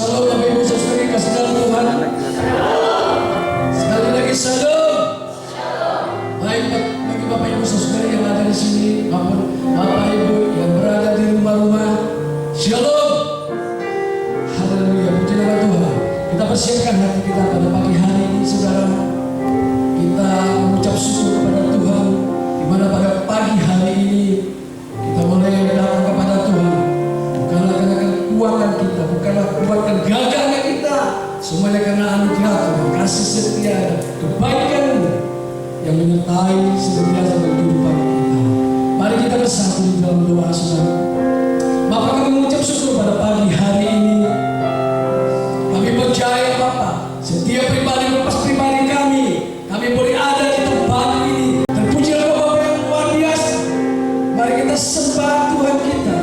Shalom Bapak Ibu Saudari kasih dalam Tuhan. Sekali lagi shalom. Baik bagi Bapak Ibu Saudari yang ada di sini maupun Bapak Ibu yang berada di rumah-rumah. Shalom. Haleluya, puji nama Tuhan. Kita persiapkan hati kita pada pagi hari ini, saudara. Kita mengucap syukur kepada Tuhan, di mana pada pagi hari ini kita boleh datang kepada Tuhan. Bukanlah karena kekuatan kita, bukanlah kekuatan gagahnya kita, semuanya karena anugerah Tuhan, kasih setia, kebaikan yang menyertai senantiasa dalam kehidupan kita. Mari kita bersatu di dalam doa, saudara. Bapa, kami mengucap syukur pada pagi hari ini. Kami percaya Bapa, setiap pribadi lepas pribadi kami boleh ada di tempat ini. Terpujilah Bapa yang luar biasa. Mari kita sembah Tuhan kita.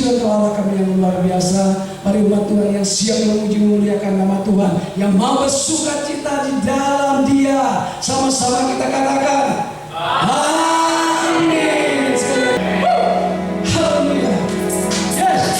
Puji untuk Allah kami yang luar biasa. Mari umat Tuhan yang siap memuji memuliakan nama Tuhan, yang mau bersuka cita di dalam Dia. Sama-sama kita katakan amin. Haleluya. Yes.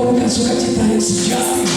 menemukan sukacita yang sejati.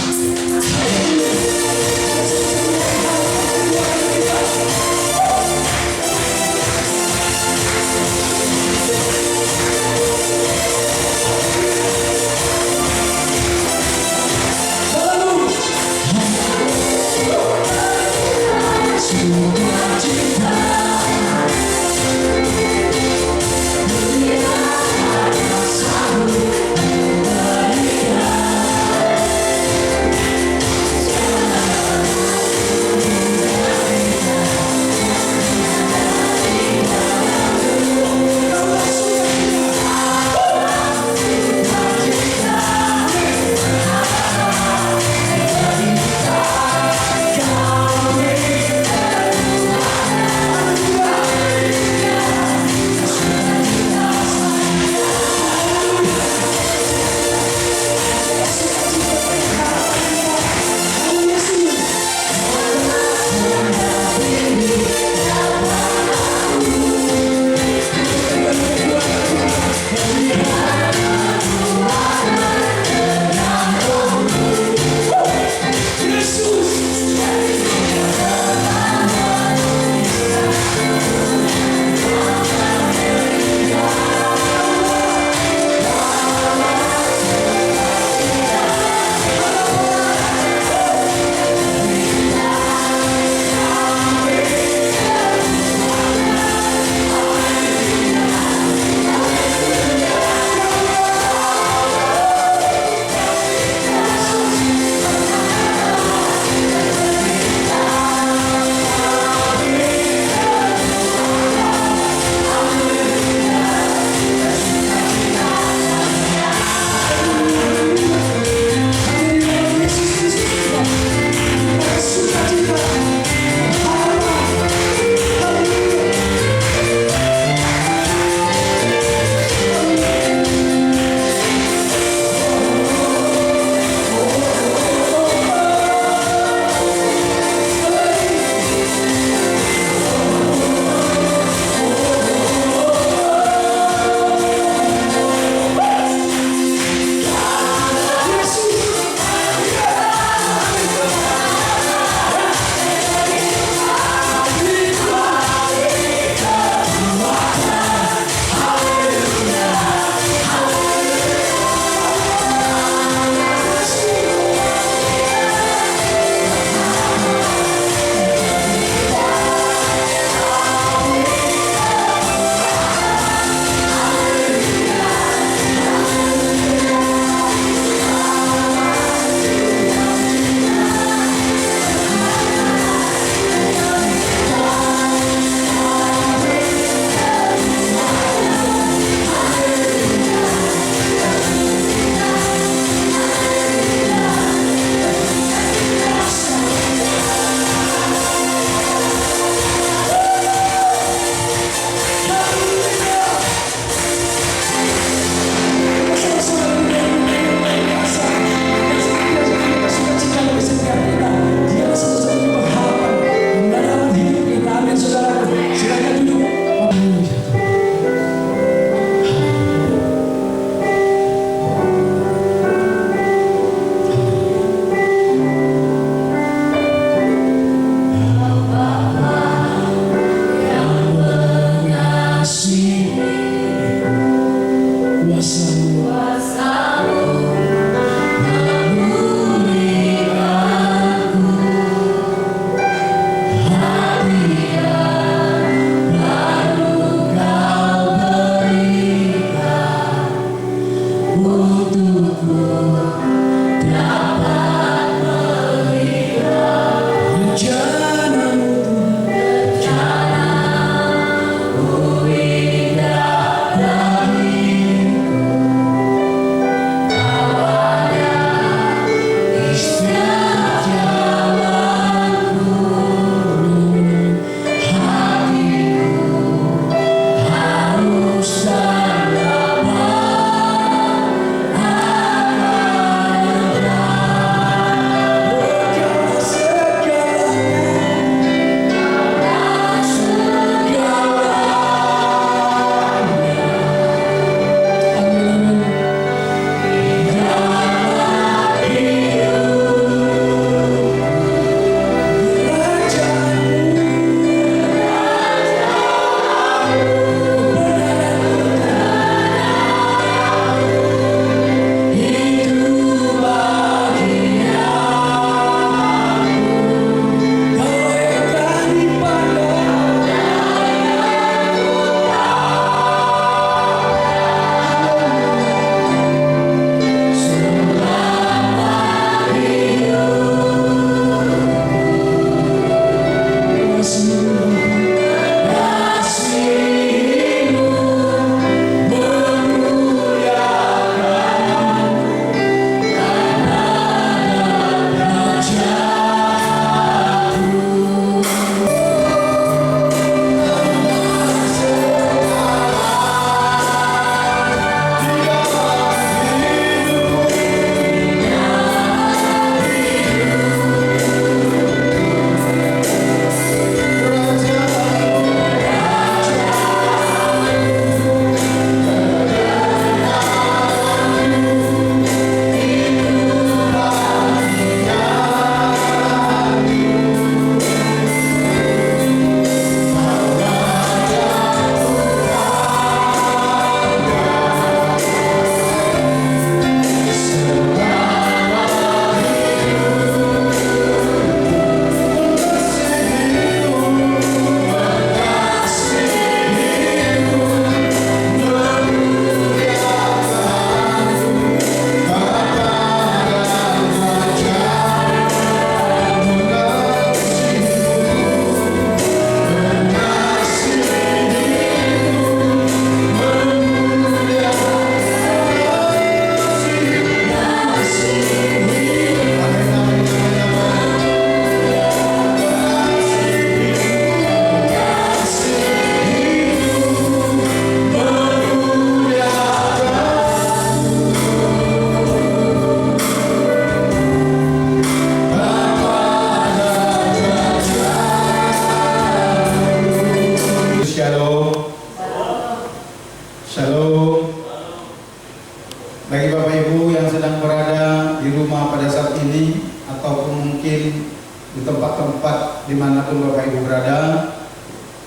Bagi Bapak Ibu yang sedang berada di rumah pada saat ini, ataupun mungkin di tempat-tempat dimanapun Bapak Ibu berada,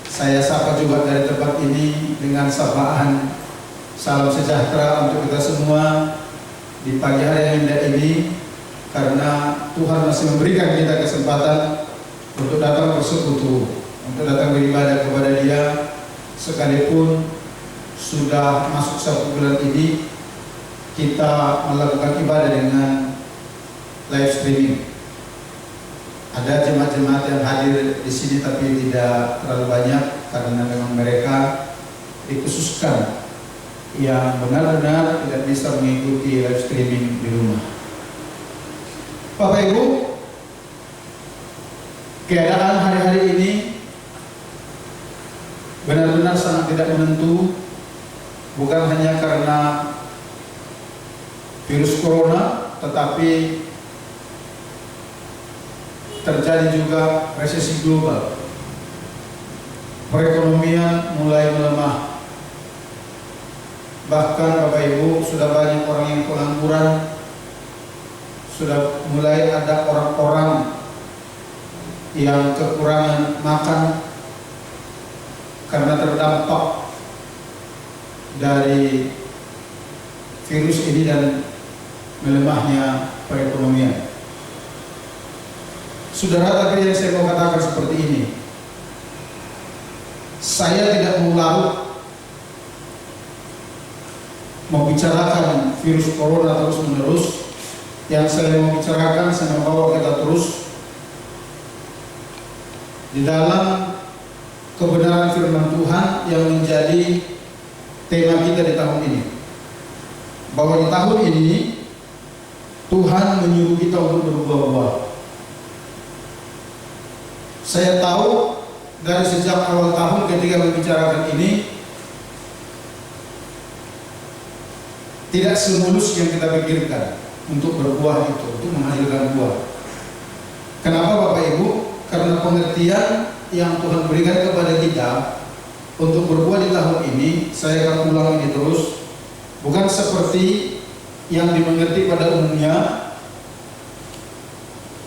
saya sapa juga dari tempat ini dengan sapaan salam sejahtera untuk kita semua di pagi hari yang indah ini, karena Tuhan masih memberikan kita kesempatan untuk datang bersekutu, untuk datang beribadah kepada Dia, sekalipun sudah masuk 1 bulan ini kita melakukan ibadah dengan live streaming. Ada jemaat-jemaat yang hadir di sini tapi tidak terlalu banyak karena memang mereka dikhususkan yang benar-benar tidak bisa mengikuti live streaming di rumah. Bapak Ibu, keadaan hari-hari ini benar-benar sangat tidak menentu, bukan hanya karena virus corona, tetapi terjadi juga resesi global. Perekonomian mulai melemah. Bahkan Bapak Ibu, sudah banyak orang yang pengangguran, sudah mulai ada orang-orang yang kekurangan makan karena terdampak dari virus ini dan melemahnya perekonomian. Saudara, tapi yang saya mau katakan seperti ini, saya tidak mau larut membicarakan virus corona terus menerus. Yang saya mau bicarakan, saya membawa kita terus di dalam kebenaran firman Tuhan yang menjadi tema kita di tahun ini, bahwa di tahun ini Tuhan menyuruh kita untuk berbuah-buah. Saya tahu dari sejak awal tahun ketika membicarakan ini tidak semulus yang kita pikirkan untuk berbuah itu, untuk menghasilkan buah. Kenapa Bapak Ibu? Karena pengertian yang Tuhan berikan kepada kita untuk berbuah di tahun ini, saya akan ulang ini terus, bukan seperti yang dimengerti pada umumnya,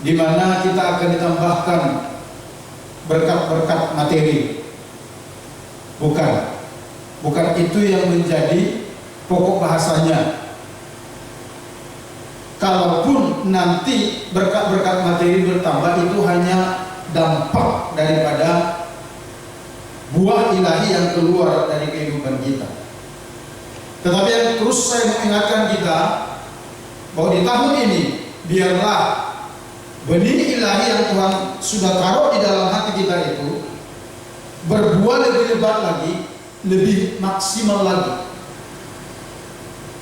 di mana kita akan ditambahkan berkat-berkat materi. Bukan itu yang menjadi pokok bahasanya. Kalaupun nanti berkat-berkat materi bertambah, itu hanya dampak daripada buah ilahi yang keluar dari kehidupan kita. Tetapi yang terus saya mengingatkan kita bahwa di tahun ini biarlah benih ilahi yang Tuhan sudah taruh di dalam hati kita itu berbuah lebih lebat lagi, lebih maksimal lagi,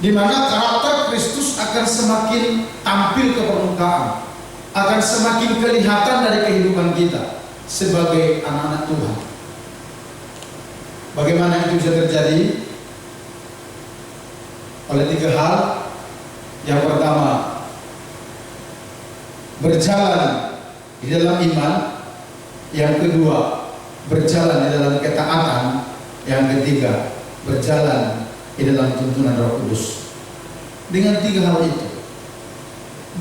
di mana karakter Kristus akan semakin tampil ke permukaan, akan semakin kelihatan dari kehidupan kita sebagai anak-anak Tuhan. Bagaimana itu bisa terjadi? Oleh 3 hal. Yang pertama, berjalan di dalam iman. Yang kedua, berjalan di dalam ketaatan. Yang ketiga, berjalan di dalam tuntunan Roh Kudus. Dengan 3 hal itu.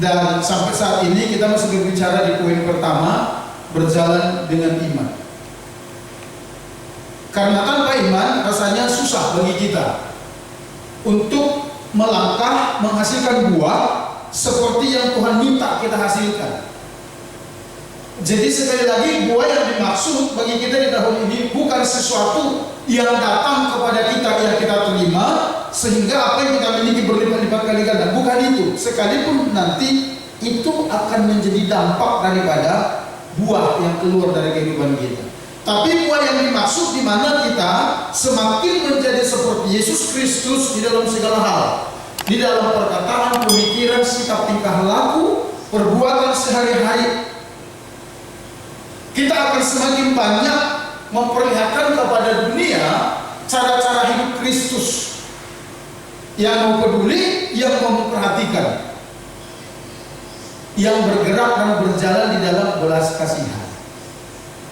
Dan sampai saat ini kita masih berbicara di poin pertama, berjalan dengan iman. Karena tanpa iman rasanya susah bagi kita untuk melangkah menghasilkan buah seperti yang Tuhan minta kita hasilkan. Jadi sekali lagi, buah yang dimaksud bagi kita di tahun ini bukan sesuatu yang datang kepada kita yang kita terima sehingga apa yang kita miliki berlipat-lipat kali ganda. Bukan itu. Sekalipun nanti itu akan menjadi dampak daripada buah yang keluar dari kehidupan kita. Tapi buah yang dimaksud di mana kita semakin menjadi seperti Yesus Kristus di dalam segala hal, di dalam perkataan, pemikiran, sikap, tingkah laku, perbuatan sehari-hari. Kita akan semakin banyak memperlihatkan kepada dunia cara-cara hidup Kristus yang mau peduli, yang mau memperhatikan, yang bergerak dan berjalan di dalam belas kasihan.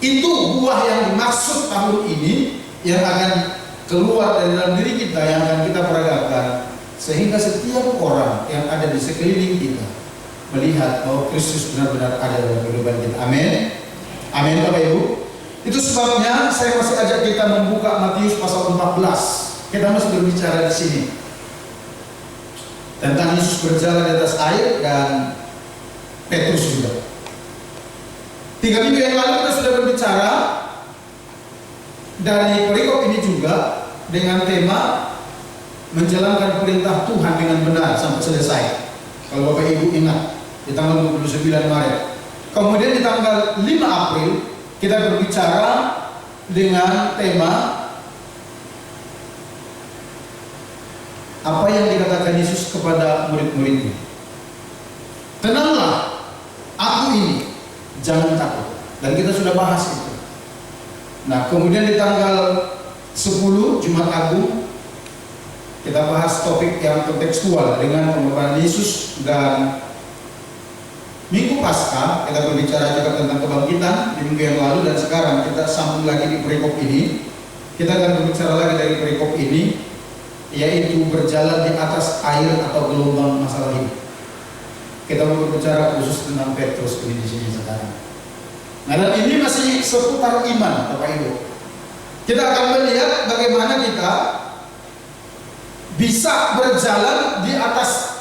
Itu buah yang dimaksud tahun ini yang akan keluar dari dalam diri kita, yang akan kita peragakan sehingga setiap orang yang ada di sekeliling kita melihat bahwa Kristus benar-benar ada dalam kehidupan kita. Amin. Amin Bapak Ibu. Itu sebabnya saya masih ajak kita membuka Matius pasal 14. Kita masih berbicara di sini tentang Yesus berjalan di atas air dan Petrus juga. 3 minggu yang lalu kita sudah berbicara dari perikop ini juga dengan tema menjalankan perintah Tuhan dengan benar sampai selesai. Kalau Bapak Ibu ingat, di tanggal 29 Maret. Kemudian di tanggal 5 April kita berbicara dengan tema apa yang dikatakan Yesus kepada murid-muridnya. Tenanglah, aku ini, jangan takut. Dan kita sudah bahas itu. Nah, kemudian di tanggal 10 Jumat Agung kita bahas topik yang kontekstual dengan pengorbanan Yesus, dan Minggu Paskah kita berbicara juga tentang kebangkitan di minggu yang lalu, dan sekarang kita sambung lagi di perikop ini. Kita akan berbicara lagi dari perikop ini, yaitu berjalan di atas air atau gelombang masalah hidup. Kita mau berbicara khusus tentang Petrus ini di sini sekarang. Nah, dan ini masih seputar iman, Bapak Ibu. Kita akan melihat bagaimana kita bisa berjalan di atas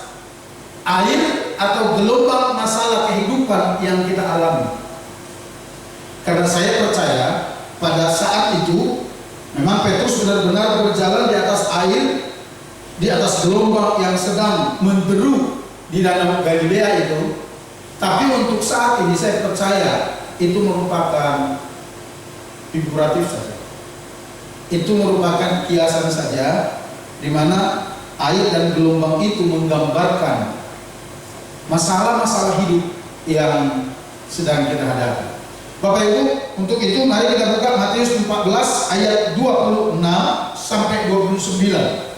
air atau gelombang masalah kehidupan yang kita alami. Karena saya percaya pada saat itu memang Petrus benar-benar berjalan di atas air, di atas gelombang yang sedang menderu di danau Galilea itu. Tapi untuk saat ini saya percaya itu merupakan figuratif saja. Itu merupakan kiasan saja, di mana air dan gelombang itu menggambarkan masalah-masalah hidup yang sedang kita hadapi. Bapak Ibu, untuk itu mari kita buka Matius 14 ayat 26 sampai 29.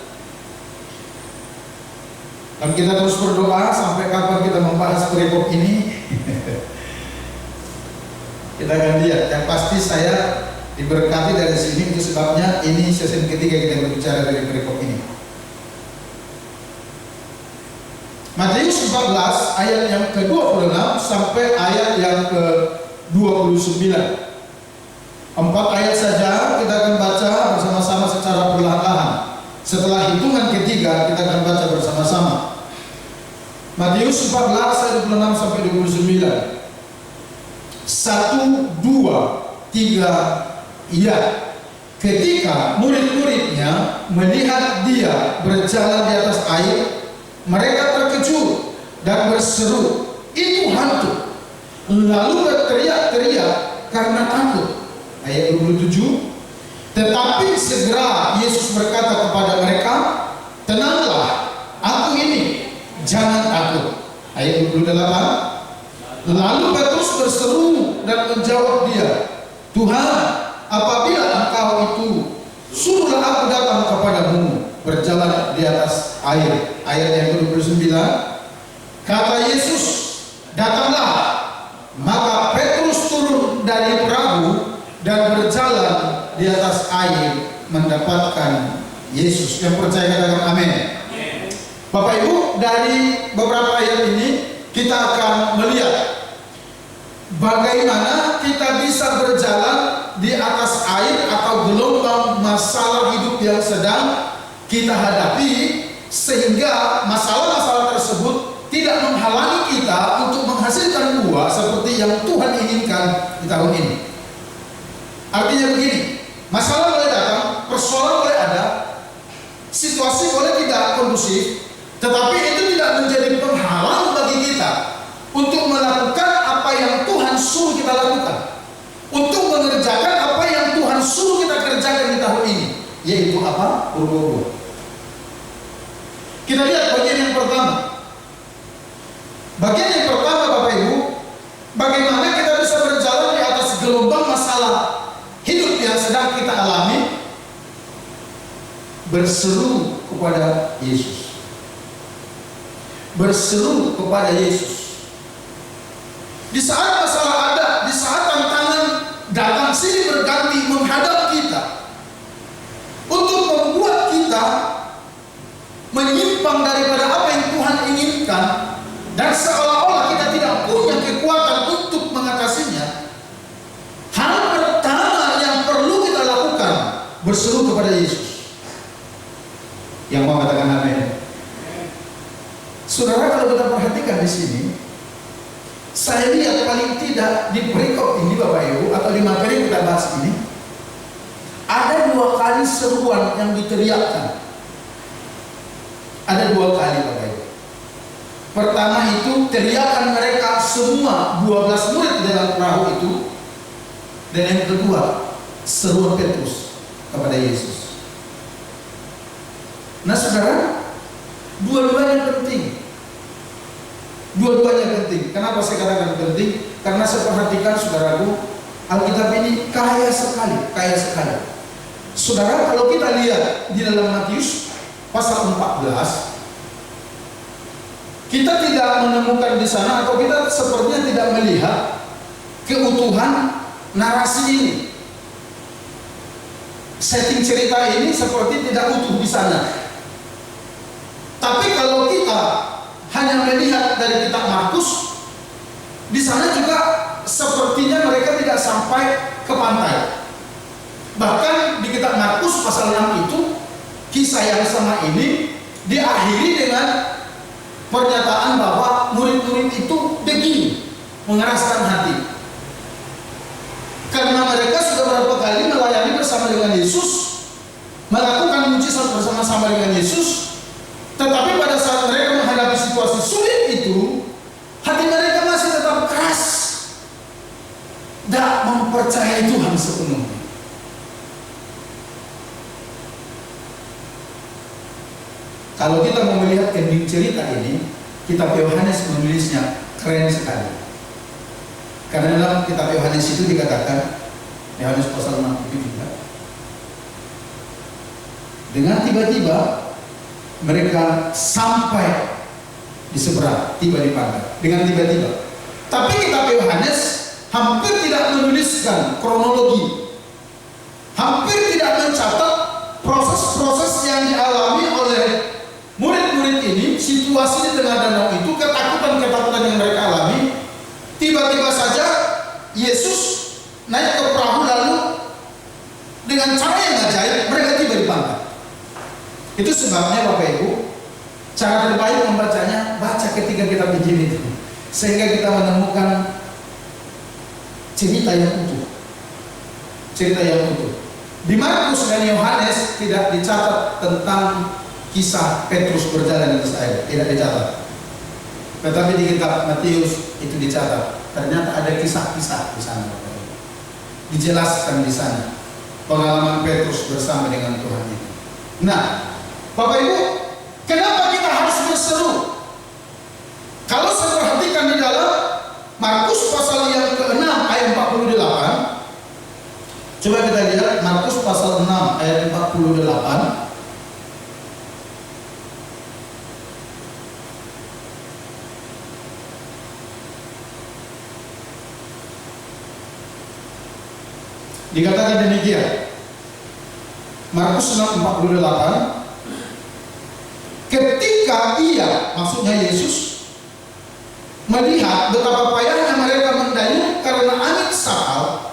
Dan kita terus berdoa sampai kapan kita membahas perikop ini. Kita akan lihat. Yang pasti saya diberkati dari sini, itu sebabnya ini sesi ketiga kita berbicara dari perikop ini. Matius 14 ayat yang ke-26 sampai ayat yang ke-29. 4 ayat saja kita akan baca bersama-sama secara perlahan-lahan. Setelah hitungan ketiga kita akan baca bersama-sama. Matius 14 ayat 26 sampai 29. 1, 2, 3, iya. Ketika murid-muridnya melihat dia berjalan di atas air, mereka terkejut dan berseru, "Itu hantu!" Lalu berteriak-teriak karena takut. Ayat 27. Tetapi segera Yesus berkata kepada mereka, "Tenanglah, aku ini, jangan takut." Ayat 28. Lalu Petrus berseru dan menjawab dia, "Tuhan, apabila Engkau itu, suruhlah aku datang kepadamu berjalan di atas air." Ayat yang ke-29. Kata Yesus, "Datanglah." Maka Petrus turun dari perahu dan berjalan di atas air mendapatkan Yesus. Yang percaya katakan amin. Bapak Ibu, dari beberapa ayat ini kita akan melihat bagaimana kita bisa berjalan di atas air atau gelombang masalah hidup yang sedang kita hadapi, sehingga masalah-masalah tersebut tidak menghalangi kita untuk menghasilkan buah seperti yang Tuhan inginkan di tahun ini. Artinya begini, masalah boleh datang, persoalan boleh ada, situasi boleh tidak kondusif, tetapi itu tidak menjadi penghalang bagi kita untuk melakukan apa yang Tuhan suruh kita lakukan, untuk mengerjakan apa yang Tuhan suruh kita kerjakan di tahun ini, yaitu apa? Berbuah. Kita lihat bagian yang pertama. Bagian yang pertama, Bapak Ibu, bagaimana kita bisa berjalan di atas gelombang masalah hidup yang sedang kita alami. Berseru kepada Yesus. Berseru kepada Yesus. Di saat masalah ada, di saat tantangan datang silih berganti menghadap kita, untuk membuat kita menyimpang Saudara, kalau kita perhatikan di sini, saya lihat paling tidak di perikop ini Bapak Ibu, atau di materi yang kita bahas ini, ada 2 kali seruan yang diteriakkan. Ada 2 kali Bapak Ibu. Pertama itu teriakan mereka semua 12 murid dalam perahu itu. Dan yang kedua, seruan Petrus kepada Yesus. Nah saudara, dua-duanya penting. Dua-duanya penting. Kenapa saya katakan penting? Karena saya perhatikan saudaraku, Alkitab ini kaya sekali, kaya sekali. Saudara, kalau kita lihat di dalam Matius pasal 14, kita tidak menemukan di sana, atau kita sepertinya tidak melihat keutuhan narasi ini. Setting cerita ini seperti tidak utuh di sana. Tapi kalau kita hanya melihat dari kitab Markus, di sana juga sepertinya mereka tidak sampai ke pantai. Bahkan di kitab Markus pasal 6 itu, kisah yang sama ini diakhiri dengan pernyataan bahwa murid-murid itu begini, mengeraskan hati. Karena mereka sudah berapa kali melayani bersama dengan Yesus, melakukan mujizat bersama-sama dengan Yesus, tetapi pada saat mereka menghadapi situasi sulit itu, hati mereka masih tetap keras, tidak mempercayai Tuhan sepenuhnya. Kalau kita mau melihat ending cerita ini, kitab Yohanes menulisnya keren sekali. Karena dalam kitab Yohanes itu dikatakan, Yohanes pasal 6 itu juga, dengan tiba-tiba mereka sampai di seberang, tiba di pantai. Dengan tiba-tiba. Tapi kitab Yohanes hampir tidak menuliskan kronologi, hampir tidak mencatat proses-proses yang dialami oleh murid-murid ini, situasi di tengah danau itu, ketakutan-ketakutan yang mereka alami. Tiba-tiba saja Yesus naik ke perahu, lalu dengan cara yang ajaib mereka tiba di pantai. Itu sebabnya Bapak Ibu, cara terbaik membacanya, baca ketika kita begini itu, sehingga kita menemukan cerita yang utuh. Cerita yang utuh. Di Markus dan Yohanes tidak dicatat tentang kisah Petrus berjalan di atas air, tidak dicatat. Tetapi di kitab Matius itu dicatat. Ternyata ada kisah-kisah di sana. Dijelaskan di sana pengalaman Petrus bersama dengan Tuhan itu. Nah, Bapak Ibu, kenapa kita harus berseru? Kalau saya perhatikan di dalam Markus pasal yang ke-6 ayat 48, coba kita lihat Markus pasal 6 ayat 48. Dikatakan demikian, Markus 6:48, ketika ia, maksudnya Yesus, melihat betapa payahnya mereka mendayung karena angin sakal,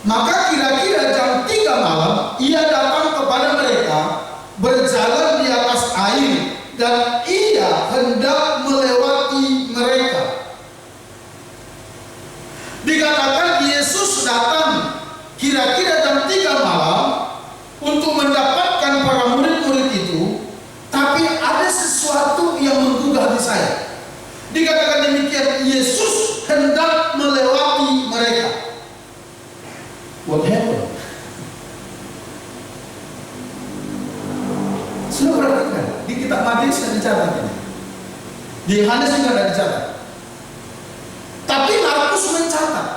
maka kira-kira jam 3 malam ia datang kepada mereka berjalan di atas air, dan ia hendak melewati mereka. Dikatakan Yesus datang kira-kira jam 3 malam untuk mendapatkan para murid-murid itu, tapi ada sesuatu yang menggugah hati saya. Dikatakan demikian, Yesus hendak melewati mereka. What happened? Sudah perhatikan, di kitab Matius tidak dicatat ini. Di Yohanes juga tidak dicatat. Tapi Markus mencatat.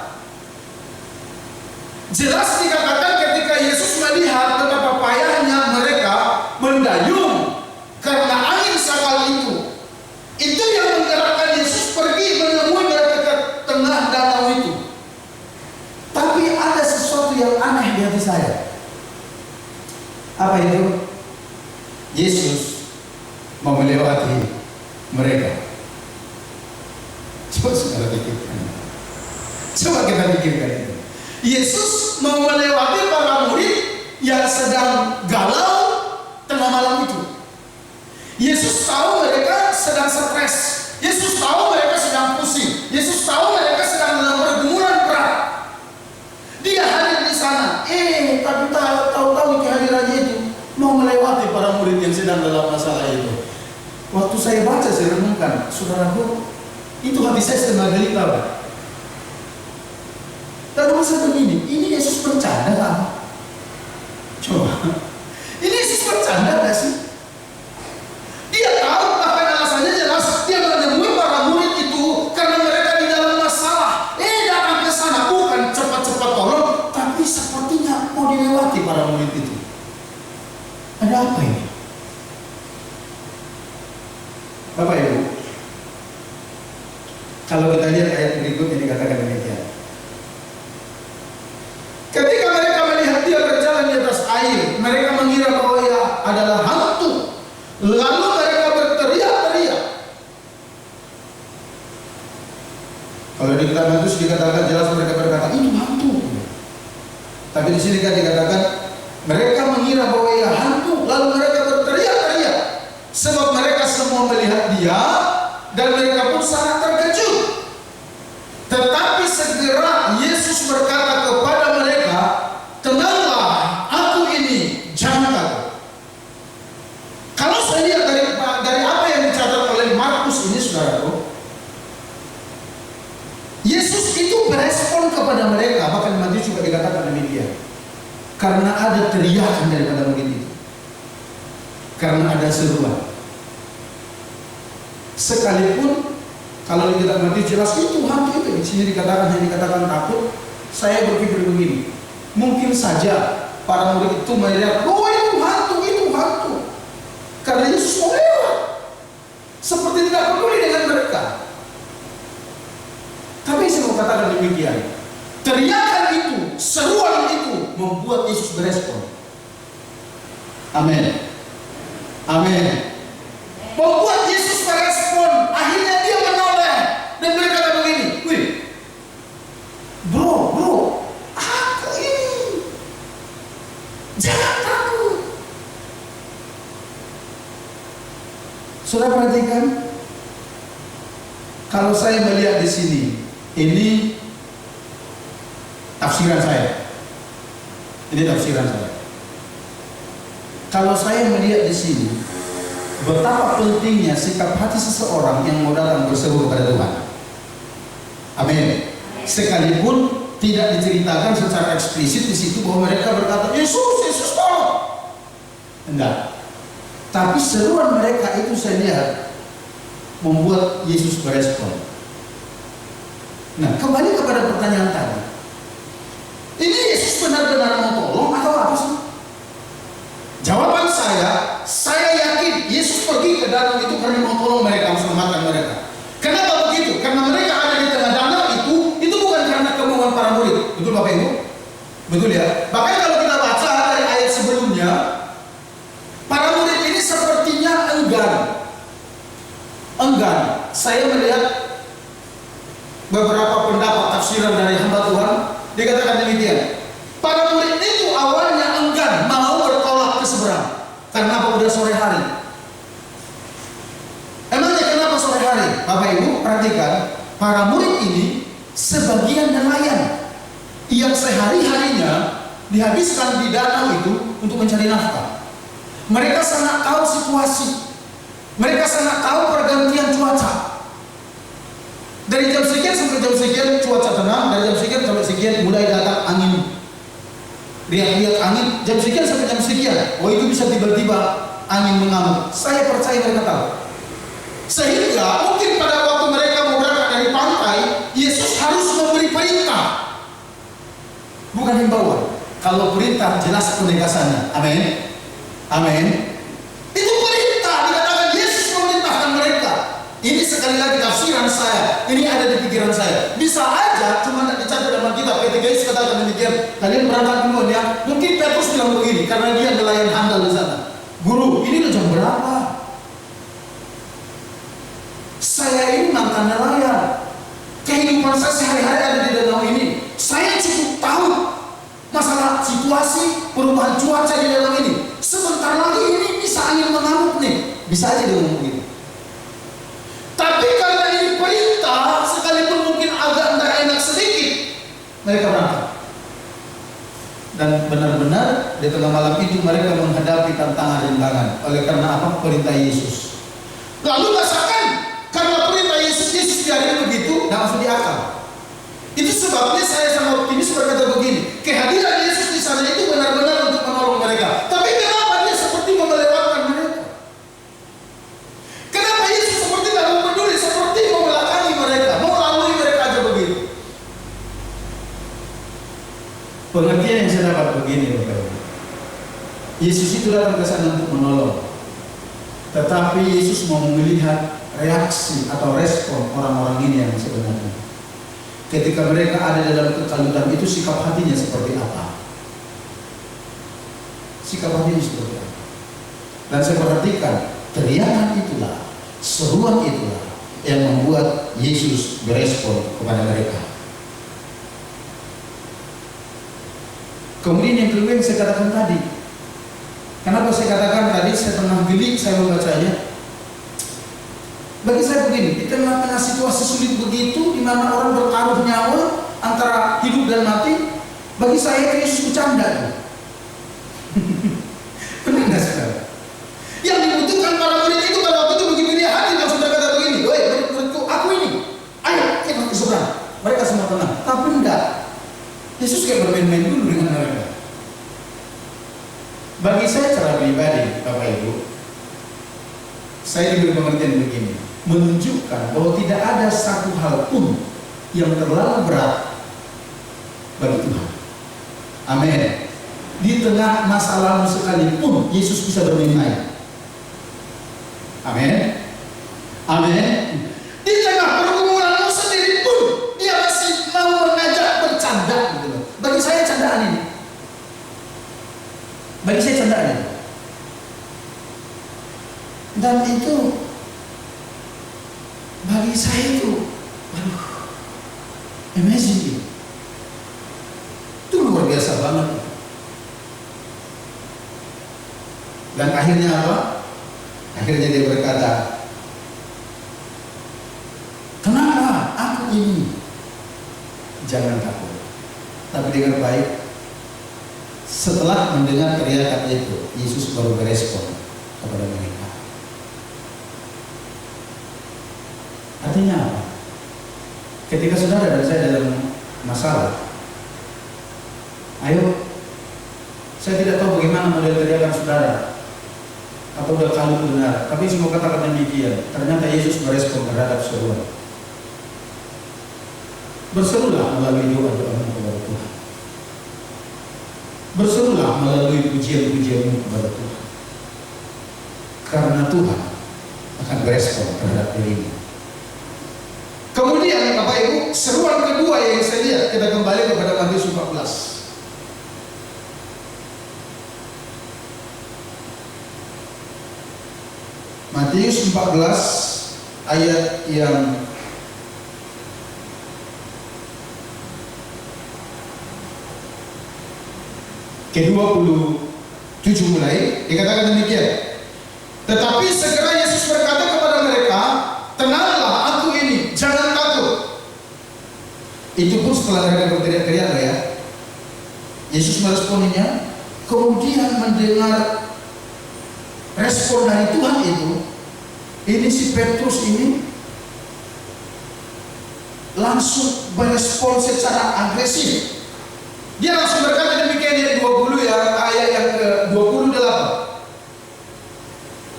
Jelas dikatakan ketika Yesus melihat betapa payahnya mereka mendayung karena angin sakal itu yang menggerakkan Yesus pergi menemui mereka ke tengah danau itu. Tapi ada sesuatu yang aneh di hati saya. Apa itu? Yesus mau melewati mereka. Coba saudara pikirkan. Coba kita pikirkan itu. Yesus mau melewati para murid yang sedang galau tengah malam itu. Yesus tahu mereka sedang stres. diselesaikan dalam masalah itu. Waktu saya baca, saya renungkan, saudaraku, itu hati saya setengah gelita, Pak. Dan masa begini, ini Yesus bercanda nggak? Coba, ini Yesus bercanda nggak sih? Dia tahu bahkan alasannya jelas, dia menemui para murid itu karena mereka di dalam masalah. Datang ke sana bukan cepat-cepat tolong, tapi sepertinya mau dilewati para murid itu. Ada apa ini? Bapak Ibu, kalau kita lihat ayat berikutnya dikatakan demikian. Ketika mereka melihat dia berjalan di atas air, mereka mengira bahwa ia adalah hantu. Lalu mereka berteriak-teriak. Kalau di kitab Matius dikatakan jelas mereka berkata itu hantu. Tapi di sini kan dikatakan mereka mengira bahwa ia hantu, lalu mereka berteriak-teriak. Sebab mereka semua melihat dia dan mereka pun sangat terkejut. Tetapi segera Yesus berkata kepada mereka, tenanglah, aku ini, jangan takut. Kalau saya lihat dari apa yang dicatat oleh Markus ini, saudaraku, Yesus itu berespon kepada mereka. Bahkan Matius juga dikatakan demikian. Karena ada teriakan daripada murid itu. Karena ada seruan. Sekalipun kalau di kitab Matius jelas itu hantu itu, di sini dikatakan takut. Saya berpikir begini, mungkin saja para murid itu melihat, oh itu hantu, karena Yesus mau lewat, seperti tidak peduli dengan mereka. Tapi saya mau katakan demikian, teriakan itu, seruan itu membuat Yesus berespon. Amin. Amin. Membuat Yesus merespon. Akhirnya dia menoleh dan berkata begini, wih, bro, aku ini, jangan takut. Sudah perhatikan? Kalau saya melihat di sini, ini tafsiran saya. Ini tafsiran saya. Kalau saya melihat di sini, betapa pentingnya sikap hati seseorang yang mau datang berseru kepada Tuhan. Amin. Sekalipun tidak diceritakan secara eksplisit di situ bahwa mereka berkata, Yesus tolong. Enggak. Tapi seruan mereka itu saya lihat membuat Yesus berespon. Nah, kembali kepada pertanyaan tadi. Ini Yesus benar-benar mau tolong atau apa sih? Jawaban saya yakin Yesus pergi ke danau itu karena mau tolong mereka, selamatkan mereka. Kenapa begitu? Karena mereka ada di tengah danau itu bukan karena kemauan para murid. Betul Bapak Ibu? Betul ya? Bahkan kalau kita baca dari ayat sebelumnya, para murid ini sepertinya enggan. Saya melihat beberapa pendapat tafsiran dari hamba Tuhan dikatakan demikian. Para murid itu awalnya enggan mau bertolak ke seberang. Karena udah sore hari. Emangnya kenapa sore hari? Bapak Ibu perhatikan, para murid ini sebagian nelayan yang sehari-harinya dihabiskan di danau itu untuk mencari nafkah. Mereka sangat tahu situasi. Mereka sangat tahu pergantian cuaca. Dari jam sekian sampai jam sekian cuaca tenang, dari jam sekian sampai sekian mulai datang angin. Lihat angin jam sekian sampai jam sekian. Oh itu bisa tiba-tiba angin mengamuk. Saya percaya mereka tahu. Sehingga mungkin pada waktu mereka mau berangkat dari pantai, Yesus harus memberi perintah, bukan himbauan. Kalau perintah jelas penegasannya. Amin. Amin. Itu perintah, dikatakan Yesus memerintahkan mereka. Ini sekali lagi tafsiran saya. Ini ada di pikiran saya. Bisa aja cuma tidak dicatat dalam kitab. Ketika Yesus katakan demikian, kalian berangkat duluan ya. Mungkin Petrus bilang begini, karena dia nelayan handal di sana. Guru, ini udah jam berapa? Saya ini mantan nelayan. Kehidupan saya sehari-hari ada di danau ini. Saya cukup tahu masalah situasi perubahan cuaca di danau ini. Sebentar lagi ini bisa angin mengamuk nih. Bisa aja dia ngomong gitu. Tapi karena ini perintah, sekalipun mungkin agak tidak enak sedikit, mereka berangkat. Dan benar-benar di tengah malam itu mereka menghadapi tantangan-rintangan. Oleh karena apa? Perintah Yesus. Lalu rasakan, karena perintah Yesus diajarin begitu, tidak masuk di akal. Itu sebabnya saya sangat optimis berkata begini, kehadiran Yesus di sana itu benar-benar untuk menolong mereka. Tapi kenapa dia seperti melewatkan mereka? Kenapa Yesus seperti tidak mau peduli, seperti membelakangi mereka, mau lalui mereka aja begitu? Pengertian yang saya dapat begini, Bapak. Yesus itu datang ke sana untuk menolong. Tetapi Yesus mau melihat reaksi atau respon orang-orang ini yang sebenarnya. Ketika mereka ada dalam kekalutan itu, sikap hatinya seperti apa? Sikap hatinya seperti apa? Dan saya perhatikan, teriakan itulah, seruan itulah yang membuat Yesus berespon kepada mereka. Kemudian yang kedua yang saya katakan tadi, kenapa saya katakan tadi saya tengah geli saya membacanya? Bagi saya begini, di tengah-tengah situasi sulit begitu, di mana orang bertaruh nyawa antara hidup dan mati, bagi saya Yesus bercanda. Benar nggak saudara? Yang dibutuhkan para murid itu pada waktu itu begitu dia hadir langsung berkata begini, "Woi, murid-muridku, aku ini, ayo kita ke seberang." Mereka semua tenang, tapi enggak. Yesus kayak bermain-main dulu dengan mereka. Bagi saya secara pribadi, Bapak Ibu, saya diberi pengertian begini, menunjukkan bahwa tidak ada satu hal pun yang terlalu berat bagi Tuhan. Amin. Di tengah masa lalu sekalipun Yesus bisa bermain-main. Amin. Amin. Di tengah pergumulanmu sendiri pun dia masih mau mengajak bercanda gitu loh. Bagi saya candaan ini. Bagi saya candaan ini. Dan itu bagi saya itu, aduh, amazing. Itu luar biasa banget. Dan akhirnya apa? Akhirnya dia berkata, "Kenapa aku ini?" Jangan takut, tapi dengan baik. Setelah mendengar teriakan itu, Yesus baru berespon kepada mereka. Artinya apa? Ketika saudara dan saya dalam masalah, ayo, saya tidak tahu bagaimana model teriakan saudara, atau udah kamu benar, tapi semua kata-kata demikian. Ternyata Yesus berespon terhadap seruan. Berserulah melalui doa-doamu kepada Tuhan. Berserulah melalui pujian-pujianmu kepada Tuhan. Karena Tuhan akan berespon terhadap dirimu. Kemudian Bapak Ibu, seruan kedua yang saya lihat, kita kembali kepada Matius 14. Matius 14 ayat yang ke-27 mulai dikatakan demikian. Tetapi segera Yesus berkata kepada mereka, "Tenanglah, aku ini, jangan takut." Itu pun setelah mereka berteriak-teriak ya. Yesus meresponinya, kemudian mendengar respon dari Tuhan itu, ini si Petrus ini langsung berespon secara agresif. Dia langsung berkata demikian ayat 20 ya, ayat yang ke-28.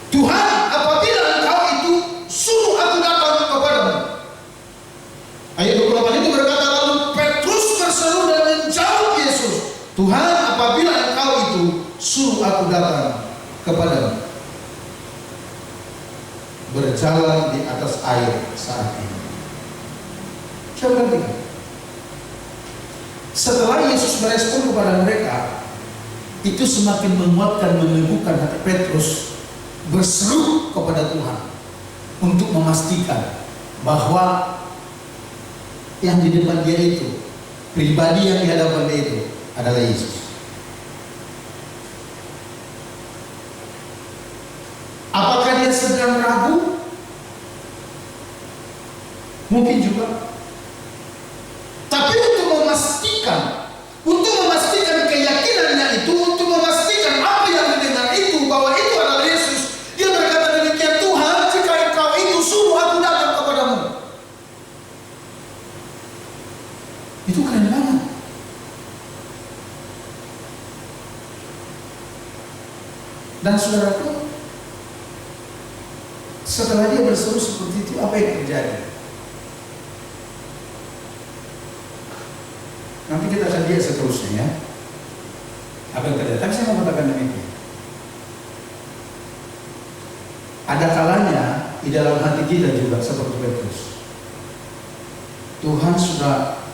"Tuhan, apabila Engkau itu suruh aku datang kepadamu." Ayat 28 itu berkata, lalu Petrus berseru dan menjawab Yesus, "Tuhan, apabila Engkau itu suruh aku datang kepadamu." Berjalan di atas air saat ini. Coba lihat. Setelah Yesus merespon kepada mereka, itu semakin menguatkan, meneguhkan hati Petrus berseru kepada Tuhan untuk memastikan bahwa yang di depan dia itu, pribadi yang di hadapan dia itu adalah Yesus. Apakah dia sedang ragu? Mungkin juga. Tapi untuk memastikan keyakinannya itu, untuk memastikan Dan saudaraku, setelah dia berseru seperti itu, apa yang terjadi? Nanti kita akan lihat seterusnya ya, apa yang terjadi. Tapi saya mau katakan demikian. Ada kalanya di dalam hati kita juga seperti Petrus. Tuhan sudah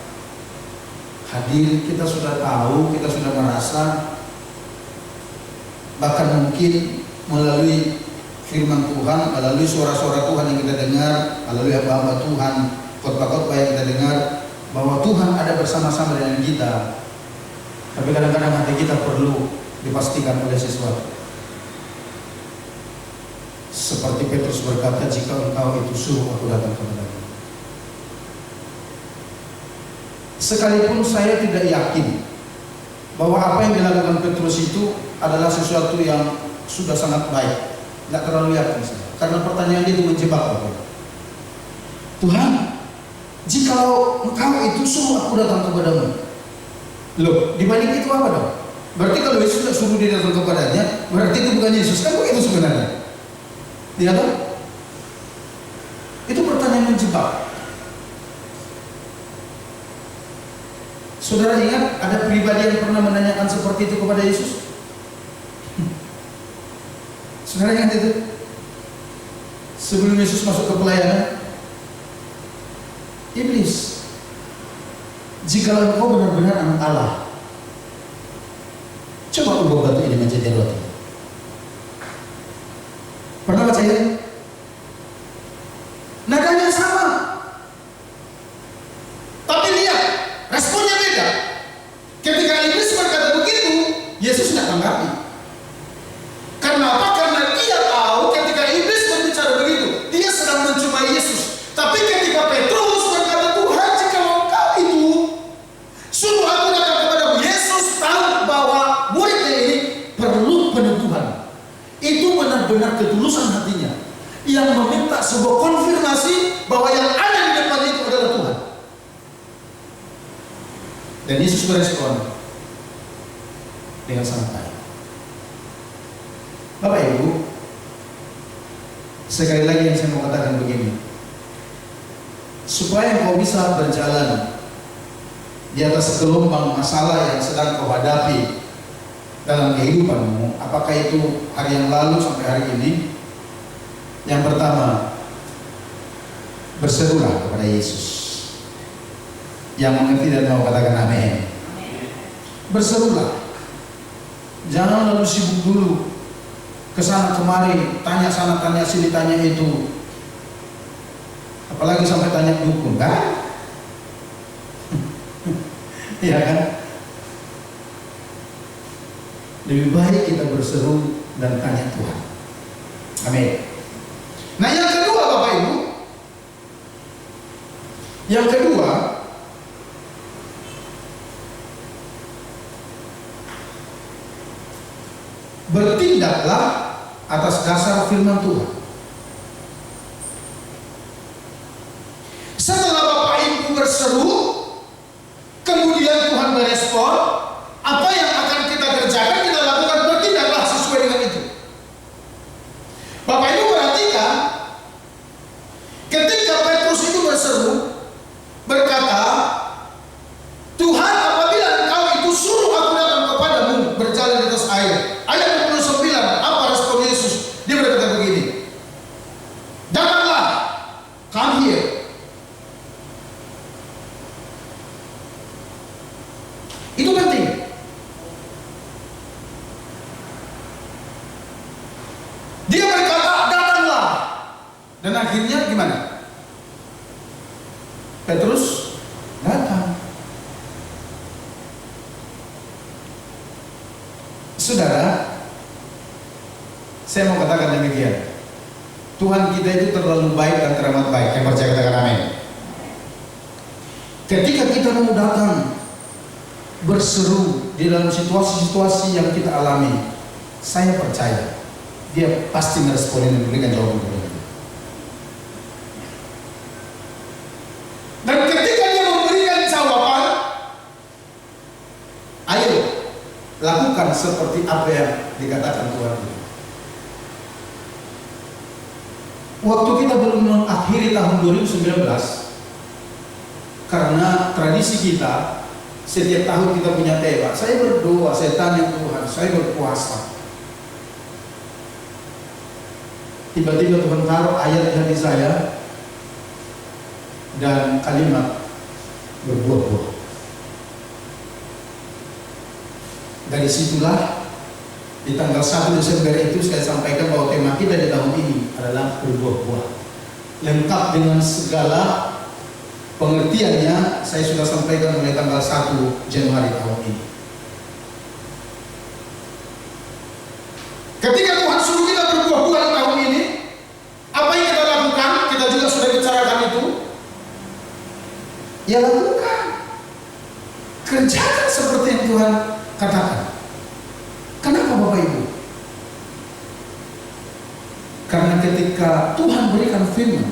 hadir, kita sudah tahu, kita sudah merasa, bahkan mungkin melalui firman Tuhan, melalui suara-suara Tuhan yang kita dengar, melalui hamba-hamba Tuhan, khotbah-khotbah yang kita dengar, bahwa Tuhan ada bersama-sama dengan kita. Tapi kadang-kadang hati kita perlu dipastikan oleh sesuatu. Seperti Petrus berkata, jika engkau itu suruh aku datang kepadamu. Sekalipun saya tidak yakin bahwa apa yang dilakukan Petrus itu adalah sesuatu yang sudah sangat baik, nggak terlalu yakin saya. Karena pertanyaan itu menjebak aku. Tuhan, jikalau engkau itu suruh aku datang kepadamu. Loh, dibanding itu apa dong? Berarti kalau Yesus tidak suruh dia datang kepadanya, berarti itu bukan Yesus. Kan begitu sebenarnya. Iya kan? Itu pertanyaan menjebak. Saudara ingat ada pribadi yang pernah menanyakan seperti itu kepada Yesus? Saudara ingat itu? Sebelum Yesus masuk ke pelayanan, Iblis, jikalau engkau benar-benar anak Allah, coba ubah batu ini menjadi roti. Pernah baca ya? Nadanya sama, tapi lihat responnya beda. Ketika Iblis berkata begitu, Yesus tidak tanggapi. Karena apa? Karena dia tahu ketika Iblis berbicara begitu, dia sedang mencobai Yesus. Tapi ketika Petrus berkata, Tuhan, jika engkau itu suruh aku datang kepadamu, Yesus tahu bahwa muridnya ini perlu peneguhan. Itu benar-benar ketulusan hatinya yang meminta sebuah konfirmasi bahwa yang ada di depan itu adalah Tuhan. Dan Yesus berespon dengan sangat baik. Bapak Ibu, sekali lagi yang saya mau katakan begini, supaya kau bisa berjalan di atas gelombang masalah yang sedang kau hadapi dalam kehidupanmu, apakah itu hari yang lalu sampai hari ini, yang pertama, berserulah kepada Yesus. Yang mengerti dan mau katakan amin. Berserulah, jangan lalu sibuk dulu kesana kemari, tanya sana tanya sini tanya itu, apalagi sampai tanya dukun, kan? Iya kan? Lebih baik kita berseru dan tanya Tuhan. Amin. Nah yang kedua Bapak Ibu, yang kedua, bertindaklah atas dasar firman Tuhan. Setelah Bapak Ibu berseru, kemudian Tuhan berespon, apa yang akan kita kerjakan, kita lakukan, bertindaklah sesuai dengan itu. Bapak Ibu perhatikan, ketika Petrus itu berseru, berkata, Tuhan, apabila engkau itu suruh aku datang kepadamu berjalan di atas air. Ayat 29, apa respon Yesus? Dia berkata begini, datanglah, come here. Itu penting. Dia berkata, datanglah. Dan akhirnya gimana? Petrus datang. Saudara, saya mau katakan demikian. Tuhan kita itu terlalu baik dan teramat baik. Yang percaya katakan amin. Ketika kita mau datang berseru di dalam situasi-situasi yang kita alami, saya percaya dia pasti merespon dan memberikan jawaban. Dan ketika dia memberikan jawaban, ayo lakukan seperti apa yang dikatakan Tuhan. waktu kita belum mengakhiri tahun 2019, karena tradisi kita setiap tahun kita punya tema. Saya berdoa, saya tanya Tuhan, saya berpuasa. Tiba-tiba Tuhan taruh ayat di hati saya dan kalimat berbuah-buah. Dari situlah di tanggal 1 Desember itu saya sampaikan bahwa tema kita di tahun ini adalah berbuah-buah. Lengkap dengan segala pengertiannya saya sudah sampaikan mulai tanggal 1 Januari tahun ini. Ketika Tuhan suruh kita berbuah-buah di tahun ini, apa yang kita lakukan? Kita juga sudah bicarakan itu. Ya lakukan, kerjakan seperti yang Tuhan katakan. Kenapa Bapak Ibu? Karena ketika Tuhan berikan firman,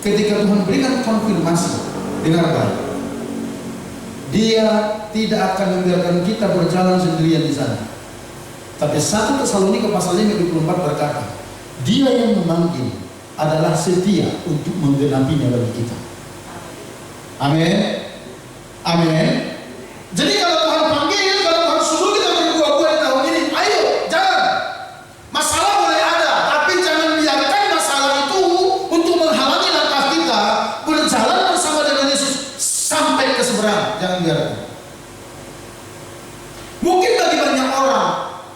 ketika Tuhan berikan konfirmasi dengan baik, Dia tidak akan membiarkan kita berjalan sendirian di sana. Tapi 1 Tesalonika pasal 5:24 berkata, Dia yang memanggil adalah setia untuk menggenapinya bagi kita. Amin. Amin. Jadi kalau Tuhan panggil, kalau Tuhan suruh kita berbuah-buah di tahun ini, ayo, jalan. Masalah boleh ada, tapi jangan biarkan masalah itu untuk menghalangi langkah kita berjalan bersama dengan Yesus sampai ke seberang. Jangan biarkan. Mungkin bagi banyak orang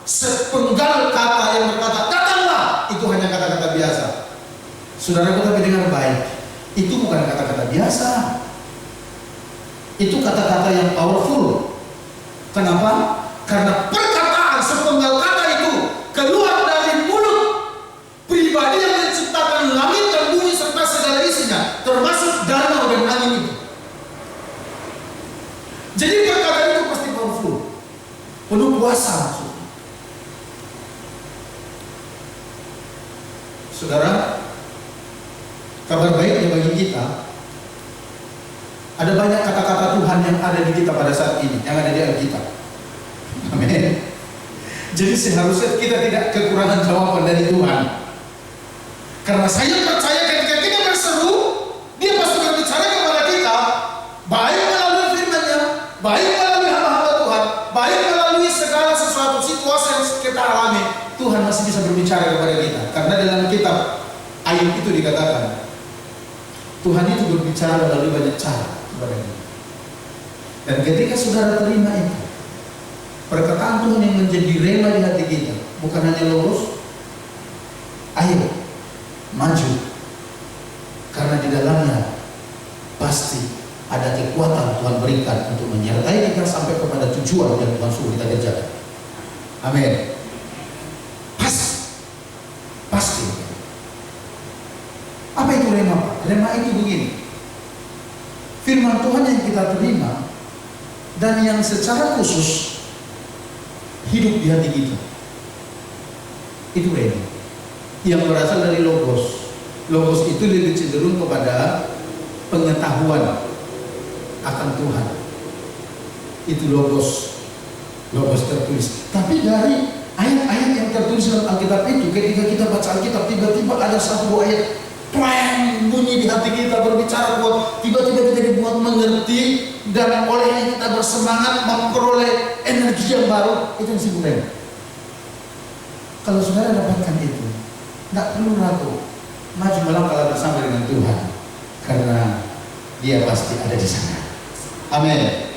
sepenggal kata yang berkata, datanglah, itu hanya kata-kata biasa. Saudara, tapi dengar baik, itu bukan kata-kata biasa. Itu kata-kata yang powerful. Kenapa? Karena perkataan sepenggal kata itu keluar dari mulut pribadi yang menciptakan langit dan bumi serta segala isinya, termasuk danau dan angin itu. Jadi perkataan itu pasti powerful, penuh kuasa maksudnya. Saudara, kabar baiknya bagi kita, ada banyak kata-kata Tuhan yang ada di kita pada saat ini, yang ada di Alkitab. Amin. Jadi seharusnya kita tidak kekurangan jawaban dari Tuhan. Karena saya percaya ketika kita berseru, Dia pasti berbicara kepada kita, baik melalui firman-Nya, baik melalui hamba-hamba Tuhan, baik melalui segala sesuatu situasi yang kita alami, Tuhan masih bisa berbicara kepada kita. Karena dalam kitab Ayub itu dikatakan, Tuhan itu berbicara melalui banyak cara kepada kita. Dan ketika saudara terima itu, perkataan Tuhan yang menjadi rema di hati kita, bukan hanya lurus, ayo maju, karena di dalamnya pasti ada kekuatan Tuhan berikan untuk menyertai kita sampai kepada tujuan yang Tuhan suruh kita kerjakan. Amin. Pasti. Apa itu rema? Rema itu begini, firman Tuhan yang kita terima dan yang secara khusus hidup di hati kita, itu rema yang berasal dari logos. Logos itu lebih cenderung kepada pengetahuan akan Tuhan. Itu logos tertulis. Tapi dari ayat-ayat yang tertulis dalam Alkitab itu, ketika kita baca Alkitab, tiba-tiba ada satu ayat twang, bunyi di hati kita, berbicara buat tiba-tiba kita dibuat mengerti, dan olehnya kita bersemangat memperoleh energi yang baru. Itu yang disebut rema. Kalau saudara dapatkan itu, tidak perlu ragu, maju melangkah bersama dengan Tuhan, karena Dia pasti ada di sana. Amin.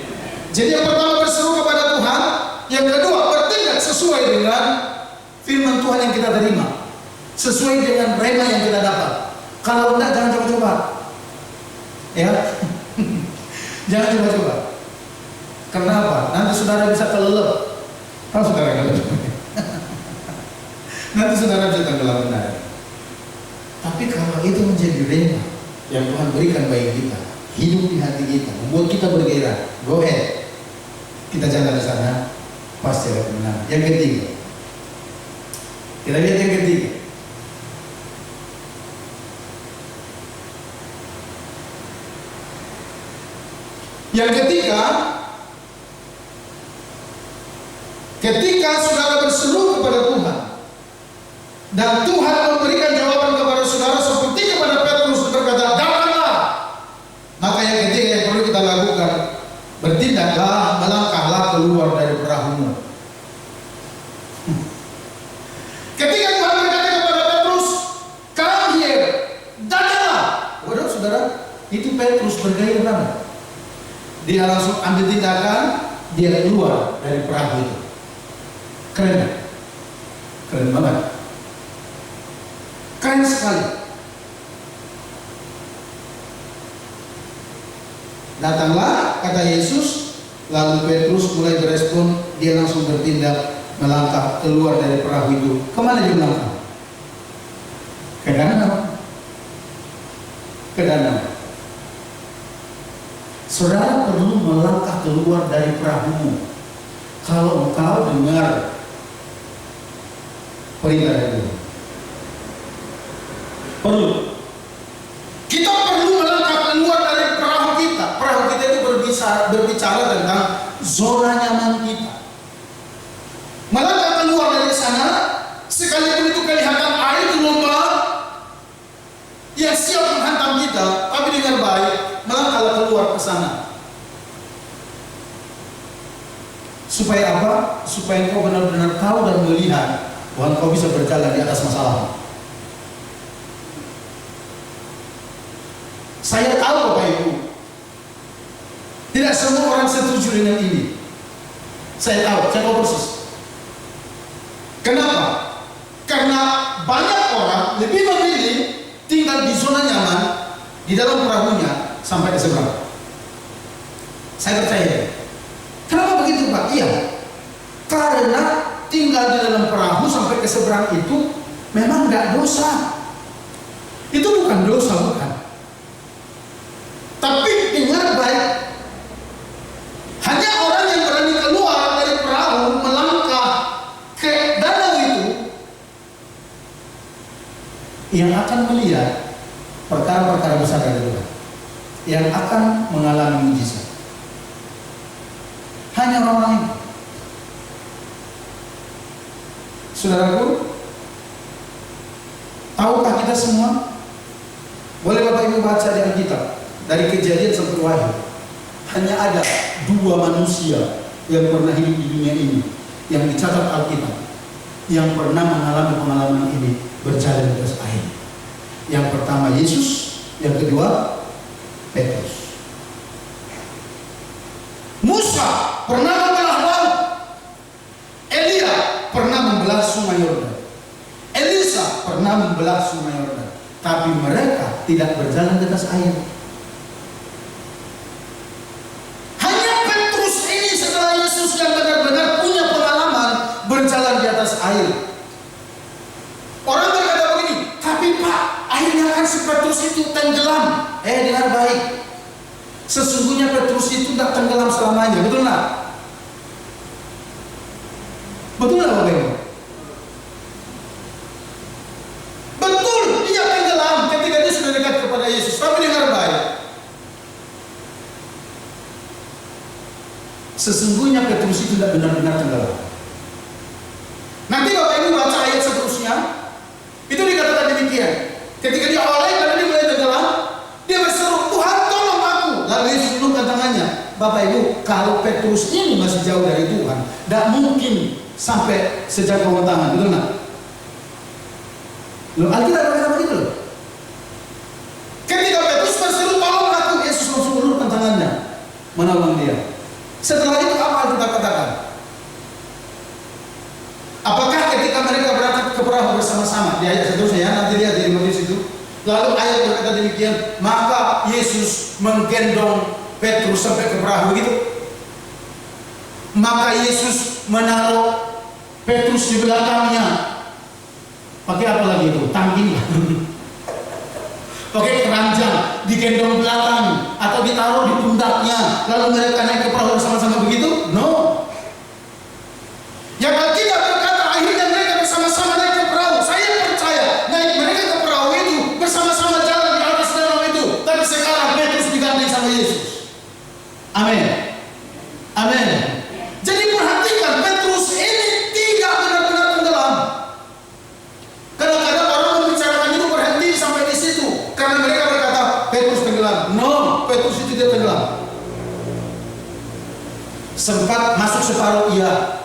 Jadi yang pertama berseru kepada Tuhan, yang kedua bertindak sesuai dengan firman Tuhan yang kita terima, sesuai dengan rema yang kita dapat. Kalau enggak, jangan coba-coba, ya. Jangan coba-coba. Kenapa? Nanti saudara bisa kelelep. Kalau saudara kelelep, nanti saudara bisa tenggelam benar. Tapi kalau itu menjadi rema yang Tuhan berikan bagi kita, hidup di hati kita, membuat kita bergairah, go ahead, kita jalan di sana, pasti ada kemenangan. Yang ketiga, kita lihat yang ketiga. Yang ketiga, ketika saudara berseru kepada Tuhan dan Tuhan memberikan jawaban kepada saudara seperti itu Petrus bergairah. Dia langsung ambil tindakan, dia keluar dari perahu itu. Keren gak? Keren banget. Keren sekali. Datanglah, kata Yesus, lalu Petrus mulai berespon, dia langsung bertindak, melangkah keluar dari perahu itu. Kemana dia melangkah? Ke danau. Ke danau. Saudara perlu melangkah keluar dari perahumu kalau engkau dengar perintah dari Tuhan. Perlu. Kita perlu melangkah keluar dari perahu kita. Perahu kita itu berbicara tentang zona nyaman kita. Melangkah keluar dari sana, sekalipun itu kelihatan air gelombang yang siap menghantam kita, tapi dengan baik, melangkahlah keluar ke sana. Supaya apa? Supaya engkau benar-benar tahu dan melihat bahwa engkau bisa berjalan di atas masalah. Saya tahu Bapak Ibu, tidak semua orang setuju dengan ini. Saya tahu persis. Kenapa? Karena banyak orang lebih memilih tinggal di zona nyaman di dalam perahunya sampai ke seberang. Saya percaya. Kenapa begitu Pak? Iya. Karena tinggal di dalam perahu sampai ke seberang itu memang tidak dosa. Itu bukan dosa, bukan. Tapi dengar baik, hanya orang yang berani keluar dari perahu melangkah ke danau itu yang akan melihat perkara-perkara besar dari Tuhan, yang akan mengalami mujizat. Hanya orang itu. Saudaraku, tahukah kita semua? Boleh Bapak Ibu baca di Alkitab. Dari Kejadian sampai Wahyu, hanya ada 2 manusia yang pernah hidup di dunia ini yang dicatat Alkitab yang pernah mengalami pengalaman ini berjalan di atas air. Yang pertama Yesus, yang kedua Petrus. Musa pernah membelah laut. Elia pernah membelah sungai Yordan. Elisa pernah membelah sungai Yordan. Tapi mereka tidak berjalan di atas air. Yang benar-benar punya pengalaman berjalan di atas air. Orang berkata begini, tapi Pak, airnya kan si Petrus itu tenggelam. Dengar baik, sesungguhnya Petrus itu tidak tenggelam selamanya, betul nggak? Betul nggak Bapak Ibu? Betul, dia tenggelam ketika dia sudah dekat kepada Yesus. Tapi dengar baik, sesungguhnya Petrus itu tidak benar-benar tenggelam. Nanti Bapak Ibu baca ayat seterusnya, itu dikatakan demikian. Ketika dia oleh, lalu dia mulai tenggelam, dia berseru, Tuhan tolong aku. Lalu Yesus menundukkan tangannya. Bapak Ibu, kalau Petrus ini masih jauh dari Tuhan, tidak mungkin sampai sejauh tangan, betul nggak? Loh, Alkitab berkata begitu loh. Ketika Petrus berseru, tolong aku, Yesus langsung menundukkan tangannya, menolong dia. Setelah itu apa kita katakan? Apakah ketika mereka berangkat ke perahu bersama-sama? Di ayat seterusnya ya, nanti lihat di Matius itu. Lalu ayat berkata demikian, maka Yesus menggendong Petrus sampai ke perahu gitu. Maka Yesus menaruh Petrus di belakangnya. Pakai apa lagi itu? Tangki. Pakai keranjang, digendong belakang atau ditaruh di pundaknya, lalu mereka naik ke perahu bersama-sama begitu? No. Yang Alkitab berkata akhirnya mereka bersama-sama naik ke perahu. Saya percaya naik mereka ke perahu itu bersama-sama jalan di atas danau itu. Tapi sekarang Petrus digandeng sama Yesus. Amin. Amin. Jadi perhatikan, Petrus ini tidak benar-benar tenggelam. Kadang-kadang orang membicarakan itu berhenti sampai di situ. Karena mereka berkata, Petrus tenggelam. No, Petrus itu tidak tenggelam. Sempat masuk separuh, iya.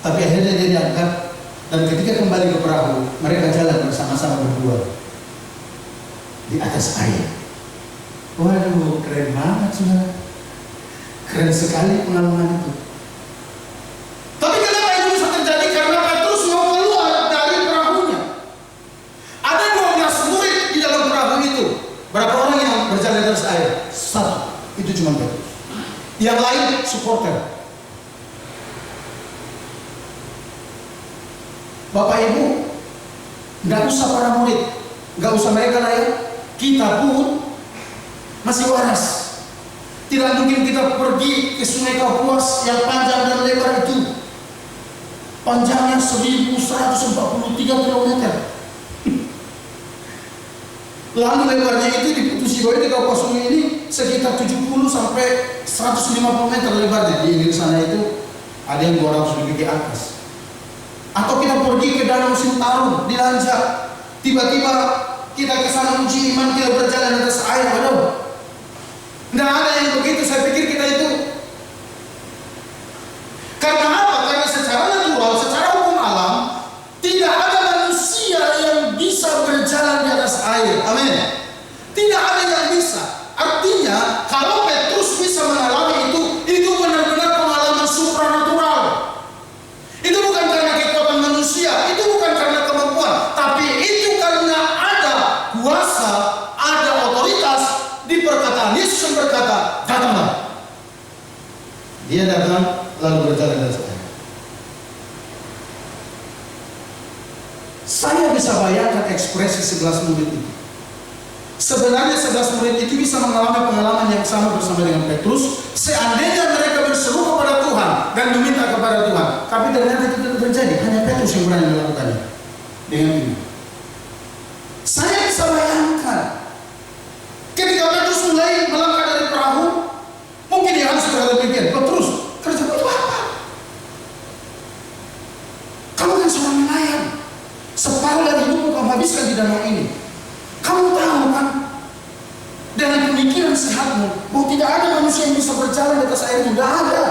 Tapi akhirnya dia diangkat. Dan ketika kembali ke perahu, mereka jalan bersama-sama berdua di atas air. Waduh, keren banget saudara. Keren sekali pengalaman itu. Tapi kenapa itu bisa terjadi? Karena Petrus mau keluar dari perahunya. Ada 12 murid di dalam perahu itu. Berapa orang yang berjalan di atas air? 1. Itu cuma Petrus. Yang lain supporter. Bapak Ibu, nggak usah para murid, nggak usah mereka lah ya. Kita pun masih waras. Tidak mungkin kita pergi ke Sungai Kapuas yang panjang dan lebar itu. Panjangnya 1143 km. Lalu lebarnya itu diputusi bahwa di Kapuas Sungai ini sekitar 70 sampai 150 meter lebarnya. Di Inggris sana itu ada yang 200 lebih ke atas. Atau kita pergi ke Danau Sentarung di Lanjak, tiba-tiba kita ke sana uji iman, kita berjalan di atas air. Aduh, tidak ada yang begitu. Saya pikir kita itu karena apa? Karena secara natural, secara hukum alam, tidak ada manusia yang bisa berjalan di atas air. Amin. Tidak ada yang bisa. Artinya kalau Petrus bisa mengalami itu benar-benar pengalaman supranatural. Itu bukan karena kekuatan manusia, itu bukan karena kemampuan, tapi itu karena ada kuasa, ada otoritas di perkataan Yesus yang berkata, datanglah. Dia datang lalu berjalan di atas air. Saya bisa bayangkan ekspresi 11 murid itu. Sebenarnya 11 murid itu bisa mengalami pengalaman yang sama bersama dengan Petrus seandainya mereka berseru kepada Tuhan dan meminta kepada Tuhan. Tapi ternyata itu tidak terjadi. Hanya Petrus yang berani melakukannya dengan ini. Saya bisa bayangkan ketika Petrus mulai melangkah dari perahu, mungkin dia harus berkata demikian, Petrus, kerja itu apa? Kamu kan seorang nelayan. Separuh dari hidupmu kamu habiskan di danau ini. Kamu tahu kan, dengan pemikiran sehatmu, bahwa tidak ada manusia yang bisa berjalan di atas air itu, tidak ada.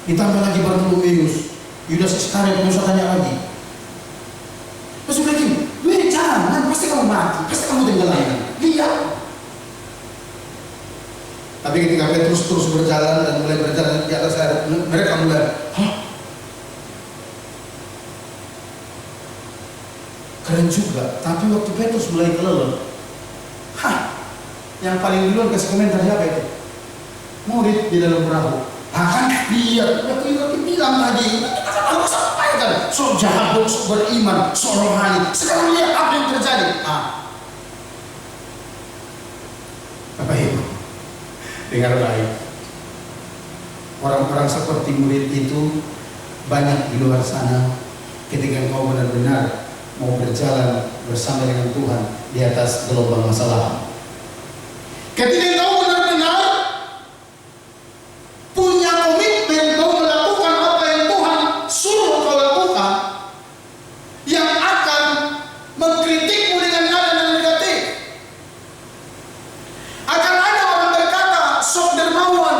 Ditambah lagi Bartolomeus, Yudas Iskariot, tidak usah tanya lagi. Terus udah gini, jangan, pasti kamu mati, pasti kamu tenggelam. Lihat. Tapi ketika Petrus terus berjalan dan mulai berjalan di atas air, mereka mulai, keren juga. Tapi waktu Petrus mulai kelelep, yang paling duluan kasih komentar siapa itu? Murid di dalam perahu. Kan lihat, kita bilang tadi, kita kan harus sampaikan, so jahat, so beriman, so rohani. Sekarang lihat apa yang terjadi. Bapak Ibu, dengar baik. Orang-orang seperti murid itu banyak di luar sana. Ketika engkau benar-benar mau berjalan bersama dengan Tuhan di atas gelombang masalah. Ketika engkau benar-benar punya komitmen kau melakukan apa yang Tuhan suruh kau lakukan, yang akan mengkritikmu dengan nada dan negatif. Akan ada orang berkata, sok dermawan,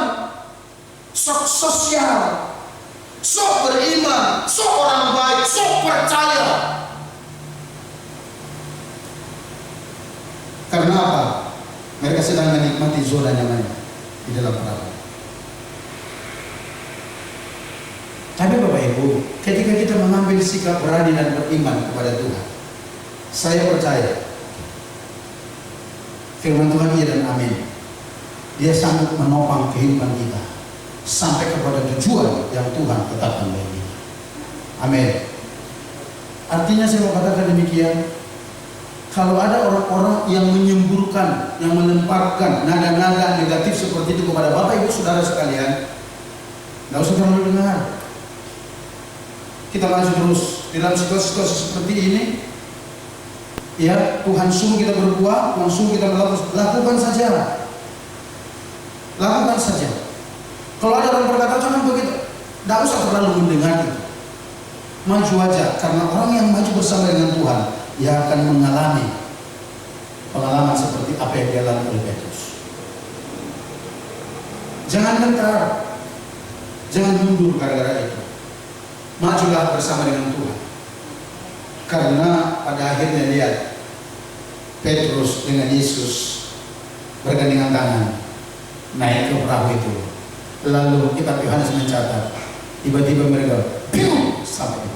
sok sosial, sok beriman, sok orang baik, sok percaya. Karena apa? Mereka sedang menikmati zona nyamannya di dalam perahu. Tapi Bapak Ibu, ketika kita mengambil sikap berani dan beriman kepada Tuhan, saya percaya firman Tuhan iya dan amin. Dia sanggup menopang kehidupan kita sampai kepada tujuan yang Tuhan tetapkan bagi kita. Amin. Artinya saya mau katakan demikian. Kalau ada orang-orang yang menyemburkan, yang melemparkan nada-nada negatif seperti itu kepada Bapak Ibu Saudara sekalian, nggak usah terlalu dengar. Kita maju terus di dalam situasi-situasi seperti ini. Ya, Tuhan suruh kita berbuat, Tuhan suruh kita lakukan saja. Lakukan saja. Kalau ada orang berkata jangan begitu, nggak usah terlalu mendengar itu. Maju aja, karena orang yang maju bersama dengan Tuhan, dia akan mengalami pengalaman seperti apa yang dialami oleh Petrus. Jangan gentar, jangan mundur gara-gara itu. Majulah bersama dengan Tuhan. Karena pada akhirnya lihat, Petrus dengan Yesus bergandengan tangan naik ke perahu itu. Lalu kitab Yohanes mencatat, tiba-tiba mereka sampai.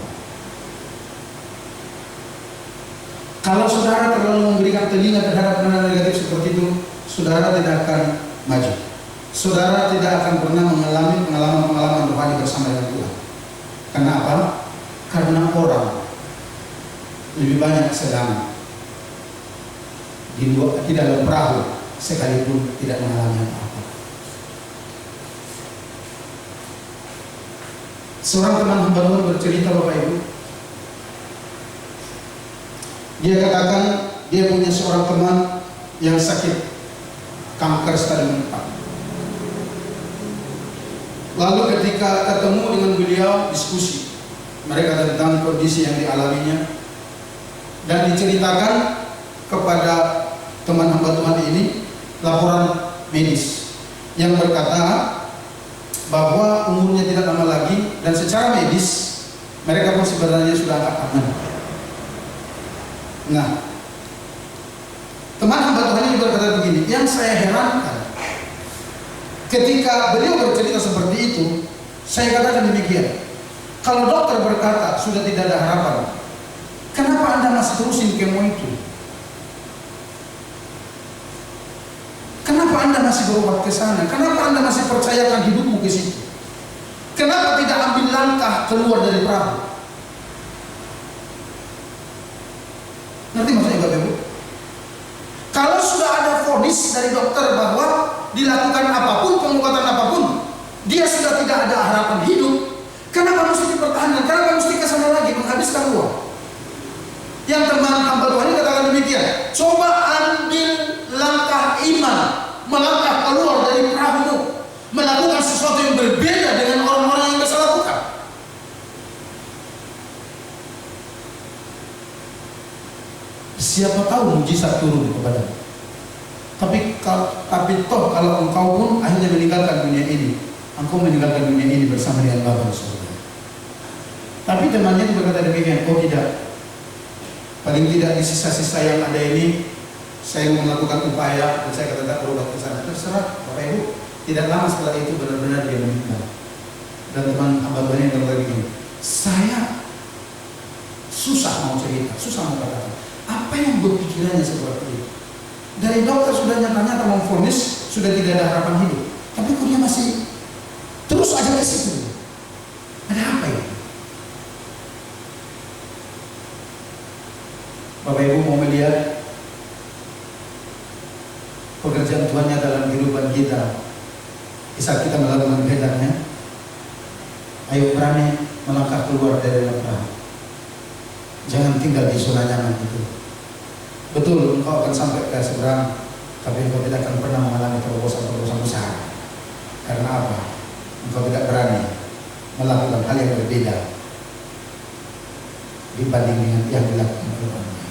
Kalau saudara terlalu memberikan telinga terhadap hal negatif seperti itu, saudara tidak akan maju. Saudara tidak akan pernah mengalami pengalaman-pengalaman rohani bersama dengan Tuhan. Kenapa? Karena orang lebih banyak sedang di dalam perahu sekalipun tidak mengalami apa-apa. Seorang teman hamba Tuhan bercerita, Bapak Ibu, dia katakan dia punya seorang teman yang sakit kanker stadium 4. Lalu ketika ketemu dengan beliau, diskusi mereka tentang kondisi yang dialaminya, dan diceritakan kepada teman hamba Tuhan ini laporan medis yang berkata bahwa umurnya tidak lama lagi, dan secara medis mereka pun sebenarnya sudah angkat tangan. Nah, teman hamba Tuhan ini berkata begini, yang saya herankan ketika beliau bercerita seperti itu, saya katakan demikian, kalau dokter berkata sudah tidak ada harapan, kenapa Anda masih terusin kemo itu? Kenapa Anda masih berobat ke sana? Kenapa Anda masih percayakan hidupmu ke situ? Kenapa tidak ambil langkah keluar dari perahu? Ngerti maksudnya Bapak Ibu? Kalau sudah ada vonis dari dokter bahwa dilakukan apapun, pengobatan apapun, dia sudah tidak ada harapan hidup, kenapa mesti dipertahankan? Kenapa mesti ke sana lagi menghabiskan uang? Yang teman hamba Tuhan ini katakan demikian, coba ambil langkah iman, melangkah keluar dari perahu, melakukan sesuatu yang berbeda dengan orang-orang yang biasa lakukan. Siapa tahu mujizat turun kepada. Tapi toh kalau engkau pun akhirnya meninggalkan dunia ini, engkau meninggalkan dunia ini bersama dengan Bapa di surga. Tapi temannya itu berkata demikian, oh tidak. Paling tidak di sisa-sisa yang ada ini, saya mau melakukan upaya dan saya kata tak berobat ke sana. Terserah Bapak Ibu. Tidak lama setelah itu benar-benar dia meninggal. Dan teman hamba Tuhan yang berkata begini, saya susah mau cerita, susah mau katakan. Apa yang berpikirannya seperti itu? Dari dokter sudah nyata-nyata memvonis sudah tidak ada harapan hidup, tapi kok dia masih terus aja ke situ? Ada apa ya? Bapak Ibu mau melihat pekerjaan Tuhannya dalam kehidupan kita di saat kita melakukan kehendaknya? Ayo berani melangkah keluar dari dalam perahu. Jangan tinggal di zona nyaman itu. Betul, engkau akan sampai ke seberang, tapi engkau tidak akan pernah mengalami terobosan-terobosan besar. Karena apa? Engkau tidak berani melakukan hal yang berbeda dibanding dengan yang dilakukan oleh orang lain.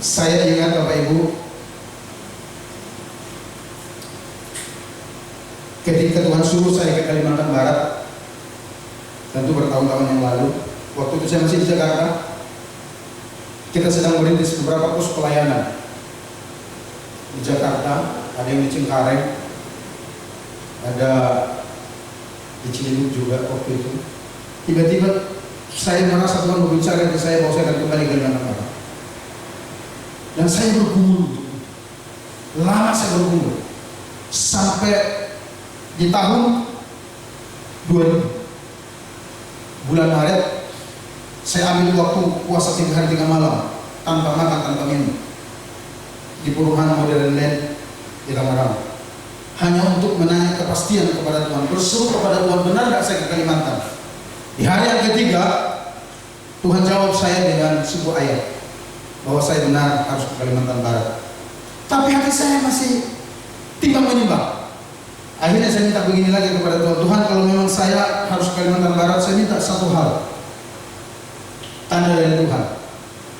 Saya ingat Bapak Ibu, ketika Tuhan suruh saya ke Kalimantan Barat, tentu bertahun-tahun yang lalu, waktu itu saya masih di Jakarta, kita sedang merintis beberapa pos pelayanan di Jakarta, ada yang di Cengkareng, ada di Ciliwung juga waktu itu. Tiba-tiba saya merasa Tuhan berbicara ke saya bahwa saya akan kembali ke Kalimantan Barat, dan saya bergumul, lama saya bergumul sampai di tahun 2000. Bulan Maret saya ambil waktu puasa 3 hari 3 malam tanpa makan, tanpa minum di perumahan Modern Land di Rama-Rama, hanya untuk menanya kepastian kepada Tuhan, berseru kepada Tuhan, benar tidak saya ke Kalimantan. Di hari yang ketiga Tuhan jawab saya dengan sebuah ayat bahwa saya benar harus ke Kalimantan Barat. Tapi hati saya masih timbang menimbang. Akhirnya saya minta begini lagi kepada Tuhan, Tuhan kalau memang saya harus ke Kalimantan Barat, saya minta satu hal, tanda dari Tuhan,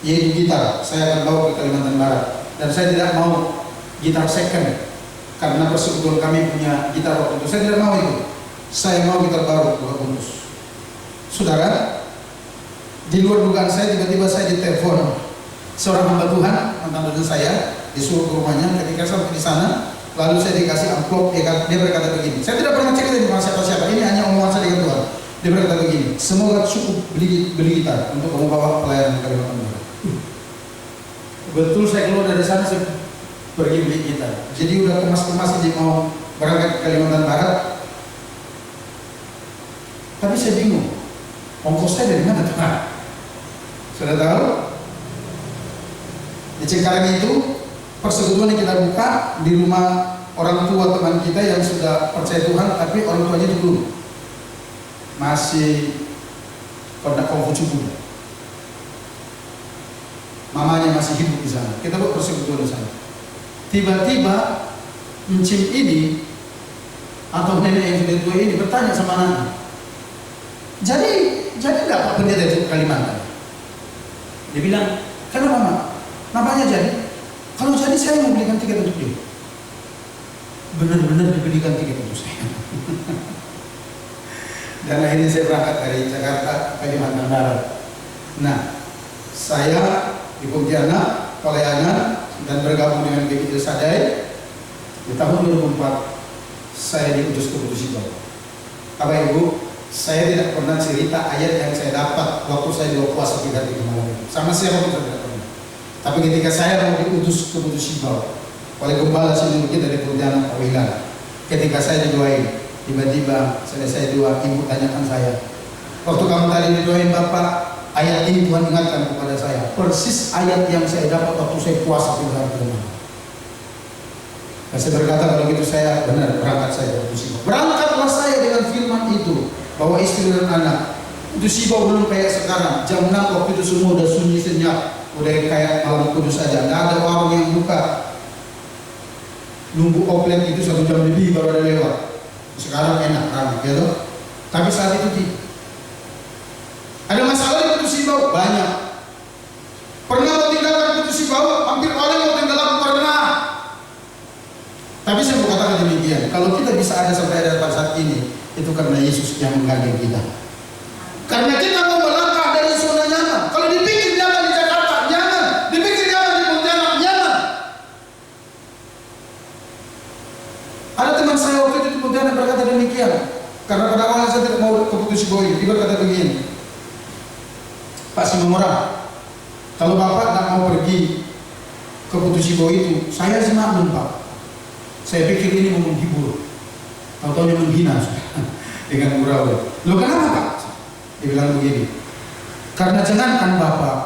yaitu gitar. Saya akan bawa ke Kalimantan Barat, dan saya tidak mau gitar second, karena persekutuan kami punya gitar waktu itu. Saya tidak mau itu, saya mau gitar baru 2 bungkus. Saudara, Di luar dugaan saya, tiba-tiba saya ditelepon seorang hamba Tuhan, mantan dosen saya, disuruh ke rumahnya. Ketika sampai di sana, lalu saya dikasih amplop, dia berkata begini. Saya tidak pernah cerita dengan siapa-siapa, ini hanya omongan saya dengan Tuhan. Dia berkata begini, semoga cukup beli gitar untuk kamu bawa pelayanan Kalimantan Barat. Betul, saya keluar dari sana, saya pergi beli gitar. Jadi udah kemas-kemas jadi mau berangkat ke Kalimantan Barat. Tapi saya bingung, ongkos saya dari mana Tuhan? Sudah tahu? Di Cengkareng itu persekutuan yang kita buka di rumah orang tua teman kita yang sudah percaya Tuhan, tapi orang tuanya itu belum, masih pada Konghucu Buddha. Mamanya masih hidup di sana. Kita buat persekutuan di sana. Tiba-tiba encim ini atau nenek yang sudah tua ini bertanya sama anaknya, jadi nggak Pak Pendeta itu Kalimantan? Dia bilang, kenapa Mama? Namanya jadi? Kalau jadi saya mau belikan tiket untuk dia. Benar-benar dibelikan tiket untuk saya. Dan akhirnya saya berangkat dari Jakarta ke Kalimantan Barat. Nah, saya di Pontianak, pelayanan dan bergabung dengan GKI Sadai. Di tahun 2004 saya diutus ke Putusibau. Bapak Ibu, saya tidak pernah cerita ayat yang saya dapat waktu saya di puasa 3 malam itu. Sama siapa pun saya tidak pernah. Tapi ketika saya mau diutus ke Putusibau oleh gembala sini dari Pontianak Pak Wilan, ketika saya didoain, tiba-tiba selesai doa, ibu tanyakan saya, waktu kamu tadi didoain Bapak, ayat ini Tuhan ingatkan kepada saya, persis ayat yang saya dapat waktu saya puasa 3 malam. Saya berkata, kalau gitu saya benar berangkat saya ke Putusibau. Berangkatlah saya dengan firman itu, bawa istri dan anak. Putusibau belum kayak sekarang. Jam 6 waktu itu semua udah sunyi senyap, udah kayak malam kudus saja. Nggak ada warung yang buka. Nunggu oplet itu 1 jam lebih baru ada lewat. Sekarang enak ramai, gitu. Tapi saat itu tidak. Ada masalah di Putusibau? Banyak. Pernah mau tinggalkan Putusibau? Hampir orang mau tinggalkan pernah. Tapi saya mau katakan demikian, kalau kita bisa ada sampai ada pada saat ini, itu karena Yesus yang menggandeng kita. Karena kita mau melangkah dari zona nyaman. Kalau dipikir nyaman di Jakarta, nyaman. Dipikir nyaman di Pontianak, nyaman. Ada teman saya waktu itu di Pontianak berkata demikian. Karena pada awalnya saya tidak mau ke Putusibau ini. Dia berkata begini, Pak Simomora, kalau Bapak tidak mau pergi ke Putusibau itu, saya sih maklum Pak. Saya pikir ini mau menghibur, atau menghina dengan gurau. Loh kenapa Pak? Dia bilang begini, karena jangankan Bapak,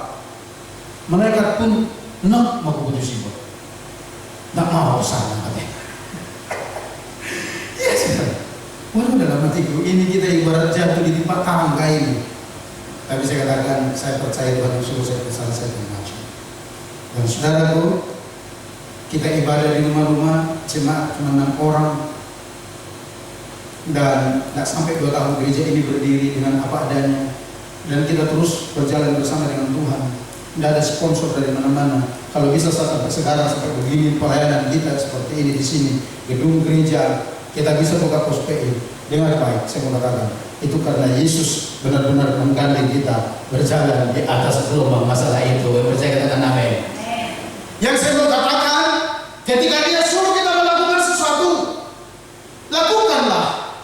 mereka pun mau ke Putusibau, nggak mau kesana katanya. Ya sudah, waduh dalam hatiku ini kita ibarat jatuh di tempat tangga ini. Tapi saya katakan, saya percaya Tuhan suruh saya kesana, saya maju. Dan saudaraku, kita ibadah di rumah-rumah, jemaat cuma 6 orang, dan tidak sampai 2 tahun gereja ini berdiri dengan apa adanya, dan kita terus berjalan bersama dengan Tuhan. Tidak ada sponsor dari mana-mana. Kalau bisa sampai sekarang sampai begini pelayanan kita seperti ini di sini, gedung gereja, kita bisa buka pos PI. Dengar baik, saya mau katakan, itu karena Yesus benar-benar menggandeng kita berjalan di atas gelombang masalah itu. Percaya, katakan amin. Yang saya mau katakan, ketika Dia suruh kita melakukan sesuatu, lakukanlah.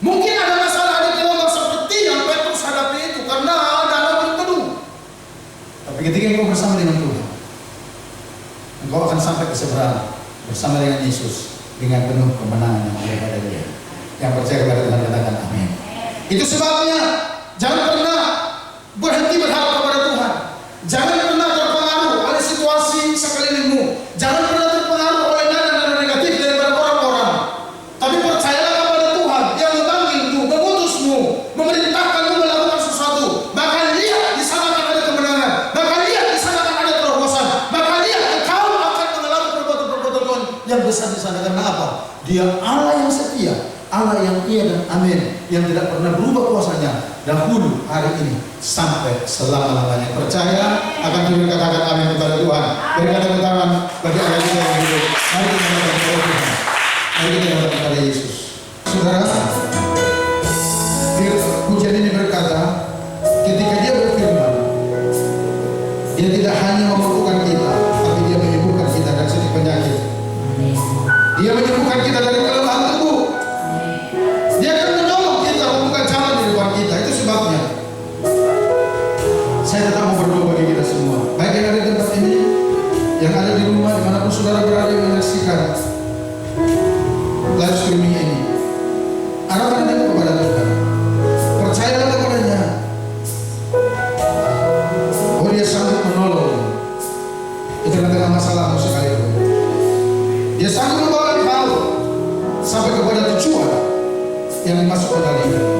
Mungkin ada masalah di gelombang seperti yang Petrus hadapi itu karena dalam belum penuh. Tapi ketika engkau bersama dengan Tuhan, engkau akan sampai ke seberang bersama dengan Yesus dengan penuh kemenangan yang ada pada Dia. Yang percaya kepada Tuhan katakan amin. Itu sebabnya jangan pernah berhenti berharap kepada Tuhan. Jangan pernah terpengaruh oleh situasi sekelilingmu. Jangan pernah terpengaruh oleh nada-nada negatif daripada orang-orang. Tapi percayalah kepada Tuhan yang memanggilmu, mengutusmu, memerintahkanmu melakukan sesuatu. Maka lihat di sana akan ada kemenangan. Maka lihat di sana akan ada terobosan. Maka lihat engkau akan mengalami perbuatan-perbuatan Tuhan yang besar di sana. Karena apa? Dia Allah yang setia, Allah yang iya dan amin, yang tidak pernah berubah kuasanya dahulu, hari ini, sampai selama-lamanya. Percaya akan kita katakan amin kepada Tuhan. Berikan tepuk tangan bagi Allah kita yang hidup. Mari kita datang kepada Tuhan. Mari kita datang kepada Yesus. Saudara, pujian ini berkata, ketika Dia berfirman, yang dimasukkan tadi.